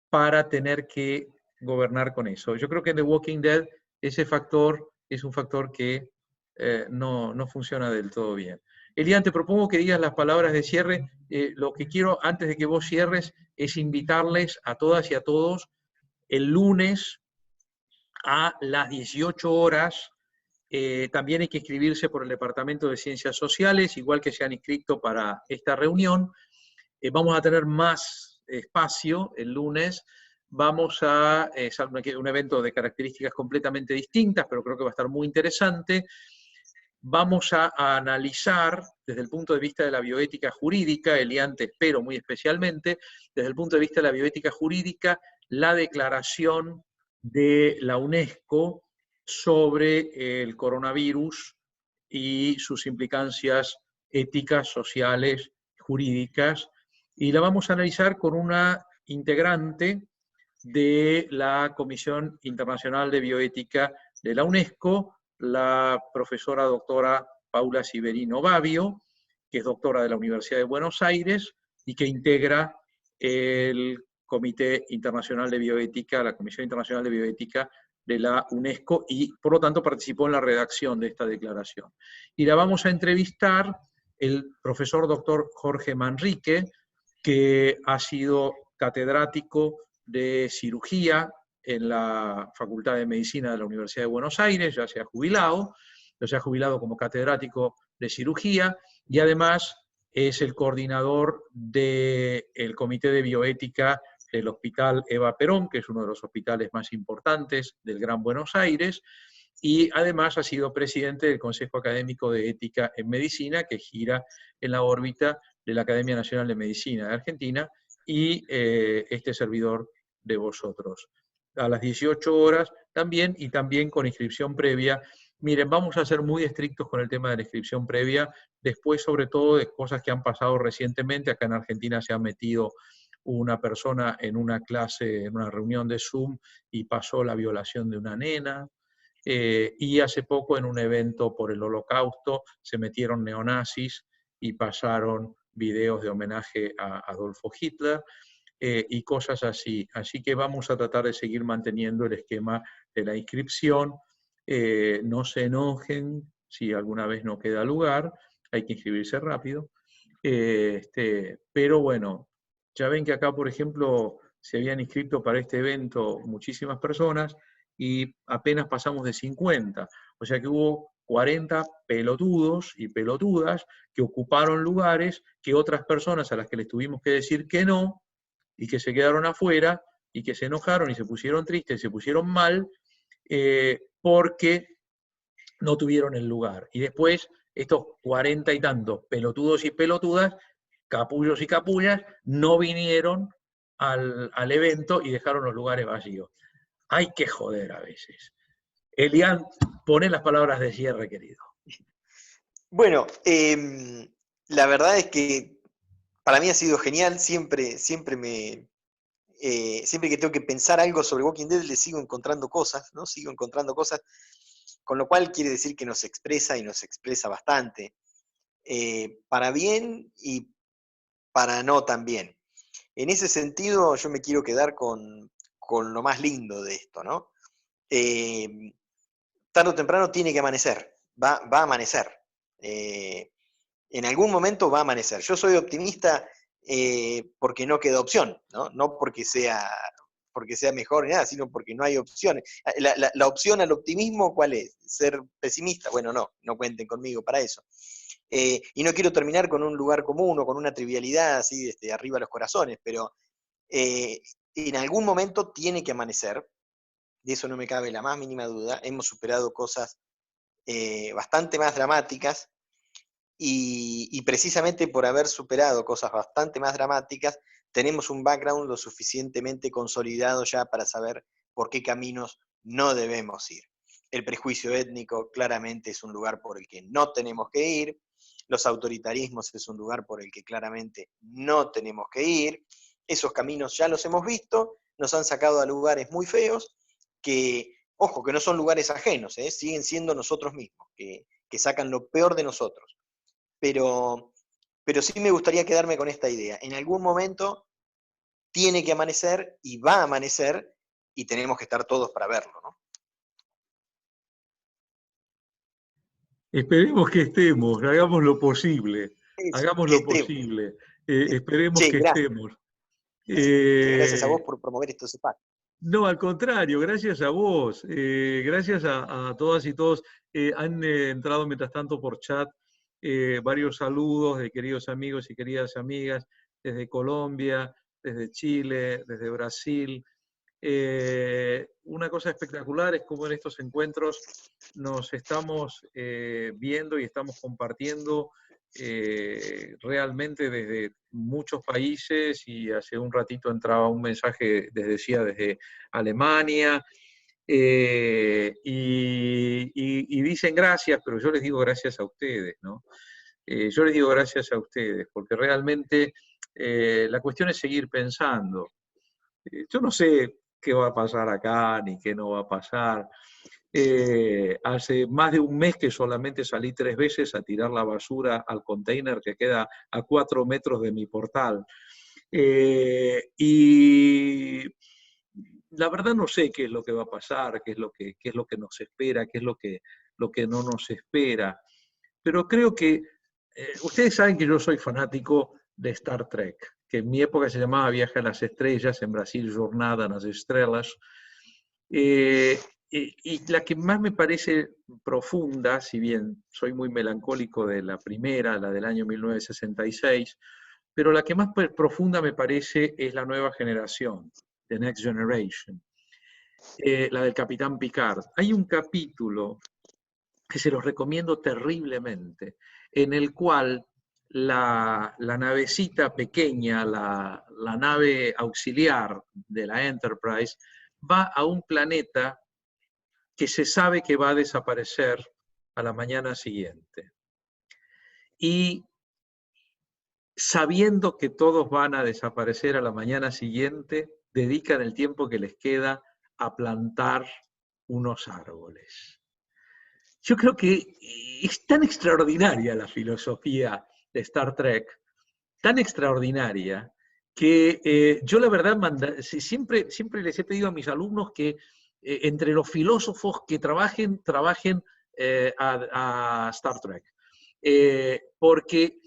para tener que gobernar con eso. Yo creo que en The Walking Dead ese factor es un factor que no funciona del todo bien. Elian, te propongo que digas las palabras de cierre. Lo que quiero, antes de que vos cierres, es invitarles a todas y a todos el lunes a las 18 horas. También hay que inscribirse por el Departamento de Ciencias Sociales, igual que se han inscrito para esta reunión. Vamos a tener más espacio el lunes. Vamos a un evento de características completamente distintas, pero creo que va a estar muy interesante. Vamos a analizar desde el punto de vista de la bioética jurídica, Elian, te espero muy especialmente, desde el punto de vista de la bioética jurídica, la declaración de la UNESCO sobre el coronavirus y sus implicancias éticas, sociales, jurídicas, y la vamos a analizar con una integrante de la Comisión Internacional de Bioética de la UNESCO, la profesora doctora Paula Siverino Babbio, que es doctora de la Universidad de Buenos Aires y que integra el Comité Internacional de Bioética, la Comisión Internacional de Bioética de la UNESCO, y por lo tanto participó en la redacción de esta declaración. Y la vamos a entrevistar el profesor doctor Jorge Manrique, que ha sido catedrático de cirugía en la Facultad de Medicina de la Universidad de Buenos Aires, ya se ha jubilado como catedrático de cirugía, y además es el coordinador del Comité de Bioética del Hospital Eva Perón, que es uno de los hospitales más importantes del Gran Buenos Aires, y además ha sido presidente del Consejo Académico de Ética en Medicina, que gira en la órbita de la Academia Nacional de Medicina de Argentina, y este servidor de vosotros. A las 18 horas también, y también con inscripción previa. Miren, vamos a ser muy estrictos con el tema de la inscripción previa, después sobre todo de cosas que han pasado recientemente. Acá en Argentina se ha metido una persona en una clase, en una reunión de Zoom, y pasó la violación de una nena. Y hace poco en un evento por el Holocausto se metieron neonazis y pasaron videos de homenaje a Adolfo Hitler. Y cosas así. Así que vamos a tratar de seguir manteniendo el esquema de la inscripción. No se enojen si alguna vez no queda lugar, hay que inscribirse rápido. Pero bueno, ya ven que acá, por ejemplo, se habían inscrito para este evento muchísimas personas y apenas pasamos de 50. O sea que hubo 40 pelotudos y pelotudas que ocuparon lugares que otras personas a las que les tuvimos que decir que no, y que se quedaron afuera, y que se enojaron y se pusieron tristes, se pusieron mal, porque no tuvieron el lugar. Y después, estos 40 y tantos pelotudos y pelotudas, capullos y capullas, no vinieron al evento y dejaron los lugares vacíos. Hay que joder a veces. Elian, poné las palabras de cierre, querido. Bueno, la verdad es que para mí ha sido genial, siempre que tengo que pensar algo sobre Walking Dead le sigo encontrando cosas, ¿no? Sigo encontrando cosas, con lo cual quiere decir que nos expresa y nos expresa bastante, para bien y para no tan bien. En ese sentido yo me quiero quedar con lo más lindo de esto, ¿no? Tarde o temprano tiene que amanecer, va a amanecer. En algún momento va a amanecer. Yo soy optimista porque no queda opción, ¿no? No porque sea mejor ni nada, sino porque no hay opciones. La opción al optimismo, ¿cuál es? ¿Ser pesimista? Bueno, no cuenten conmigo para eso. Y no quiero terminar con un lugar común o con una trivialidad así desde arriba los corazones, pero en algún momento tiene que amanecer, de eso no me cabe la más mínima duda. Hemos superado cosas bastante más dramáticas, y precisamente por haber superado cosas bastante más dramáticas, tenemos un background lo suficientemente consolidado ya para saber por qué caminos no debemos ir. El prejuicio étnico claramente es un lugar por el que no tenemos que ir, los autoritarismos es un lugar por el que claramente no tenemos que ir, esos caminos ya los hemos visto, nos han sacado a lugares muy feos, que, ojo, que no son lugares ajenos, siguen siendo nosotros mismos, que sacan lo peor de nosotros. Pero sí me gustaría quedarme con esta idea. En algún momento tiene que amanecer y va a amanecer y tenemos que estar todos para verlo, ¿no? Esperemos que estemos, hagamos lo posible. Eso, Hagamos que lo estemos. posible. Esperemos Che, que gracias. estemos. Gracias a vos por promover estos espacios. No, al contrario, gracias a vos. Gracias a todas y todos. Han entrado mientras tanto por chat varios saludos de queridos amigos y queridas amigas desde Colombia, desde Chile, desde Brasil. Una cosa espectacular es cómo en estos encuentros nos estamos viendo y estamos compartiendo realmente desde muchos países, y hace un ratito entraba un mensaje, les decía, desde Alemania, y dicen gracias, pero yo les digo gracias a ustedes, ¿no? Yo les digo gracias a ustedes, porque realmente la cuestión es seguir pensando. Yo no sé qué va a pasar acá, ni qué no va a pasar. Hace más de un mes que solamente salí 3 veces a tirar la basura al container que queda a 4 metros de mi portal. Y la verdad no sé qué es lo que va a pasar, qué es lo que nos espera, qué es lo que no nos espera. Pero creo que ustedes saben que yo soy fanático de Star Trek, que en mi época se llamaba Viaje a las Estrellas, en Brasil Jornada nas Estrelas. Y la que más me parece profunda, si bien soy muy melancólico de la primera, la del año 1966, pero la que más profunda me parece es la nueva generación, The Next Generation, la del Capitán Picard. Hay un capítulo que se los recomiendo terriblemente, en el cual la navecita pequeña, la nave auxiliar de la Enterprise, va a un planeta que se sabe que va a desaparecer a la mañana siguiente. Y sabiendo que todos van a desaparecer a la mañana siguiente, dedican el tiempo que les queda a plantar unos árboles. Yo creo que es tan extraordinaria la filosofía de Star Trek, tan extraordinaria, que yo la verdad siempre les he pedido a mis alumnos que entre los filósofos que trabajen a Star Trek. Porque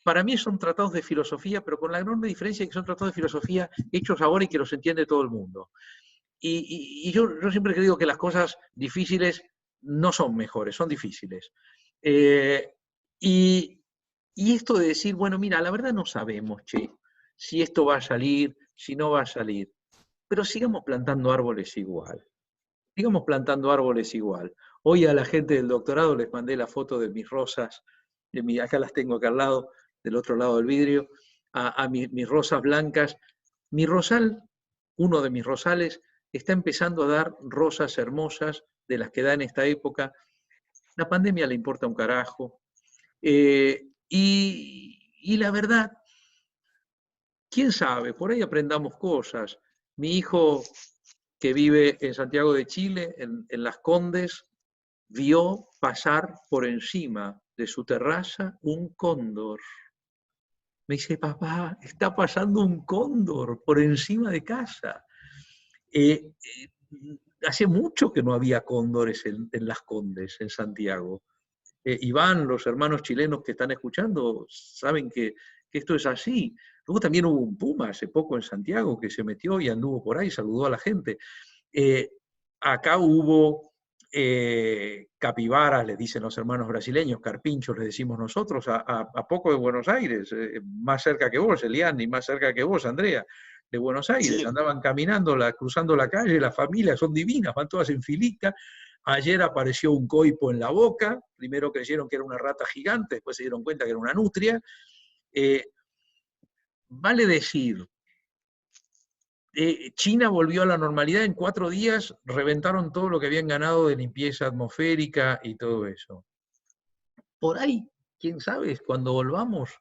para mí son tratados de filosofía, pero con la enorme diferencia de que son tratados de filosofía hechos ahora y que los entiende todo el mundo. Y yo siempre he creído que las cosas difíciles no son mejores, son difíciles. Y esto de decir, bueno, mira, la verdad no sabemos, si esto va a salir, si no va a salir, pero sigamos plantando árboles igual. Sigamos plantando árboles igual. Hoy a la gente del doctorado les mandé la foto de mis rosas, acá las tengo acá al lado, del otro lado del vidrio, a mis rosas blancas. Mi rosal, uno de mis rosales, está empezando a dar rosas hermosas, de las que da en esta época. La pandemia le importa un carajo. Y la verdad, quién sabe, por ahí aprendamos cosas. Mi hijo, que vive en Santiago de Chile, en Las Condes, vio pasar por encima de su terraza un cóndor. Me dice, papá, está pasando un cóndor por encima de casa. Hace mucho que no había cóndores en Las Condes, en Santiago. Iván, los hermanos chilenos que están escuchando, saben que esto es así. Luego también hubo un puma hace poco en Santiago que se metió y anduvo por ahí, saludó a la gente. Acá hubo capibaras, les dicen los hermanos brasileños, carpinchos les decimos nosotros, a poco de Buenos Aires, más cerca que vos, Elian, y más cerca que vos, Andrea, de Buenos Aires. Sí. Andaban caminando, cruzando la calle, las familias son divinas, van todas en filita. Ayer apareció un coipo en la boca, primero creyeron que era una rata gigante, después se dieron cuenta que era una nutria. Vale decir, China volvió a la normalidad en 4 días, reventaron todo lo que habían ganado de limpieza atmosférica y todo eso. Por ahí, quién sabe, cuando volvamos,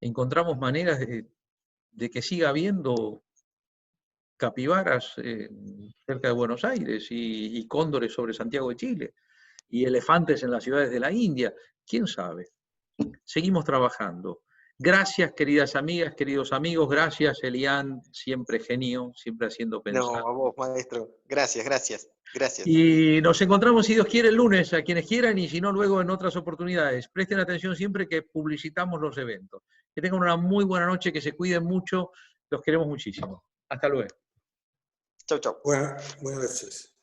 encontramos maneras de que siga habiendo capibaras cerca de Buenos Aires y cóndores sobre Santiago de Chile y elefantes en las ciudades de la India. ¿Quién sabe? Seguimos trabajando. Gracias, queridas amigas, queridos amigos. Gracias, Elian, siempre genio, siempre haciendo pensar. No, a vos, maestro. Gracias, gracias. Gracias. Y nos encontramos, si Dios quiere, el lunes, a quienes quieran, y si no, luego en otras oportunidades. Presten atención siempre que publicitamos los eventos. Que tengan una muy buena noche, que se cuiden mucho, los queremos muchísimo. Hasta luego. Chau, chau. Buenas noches.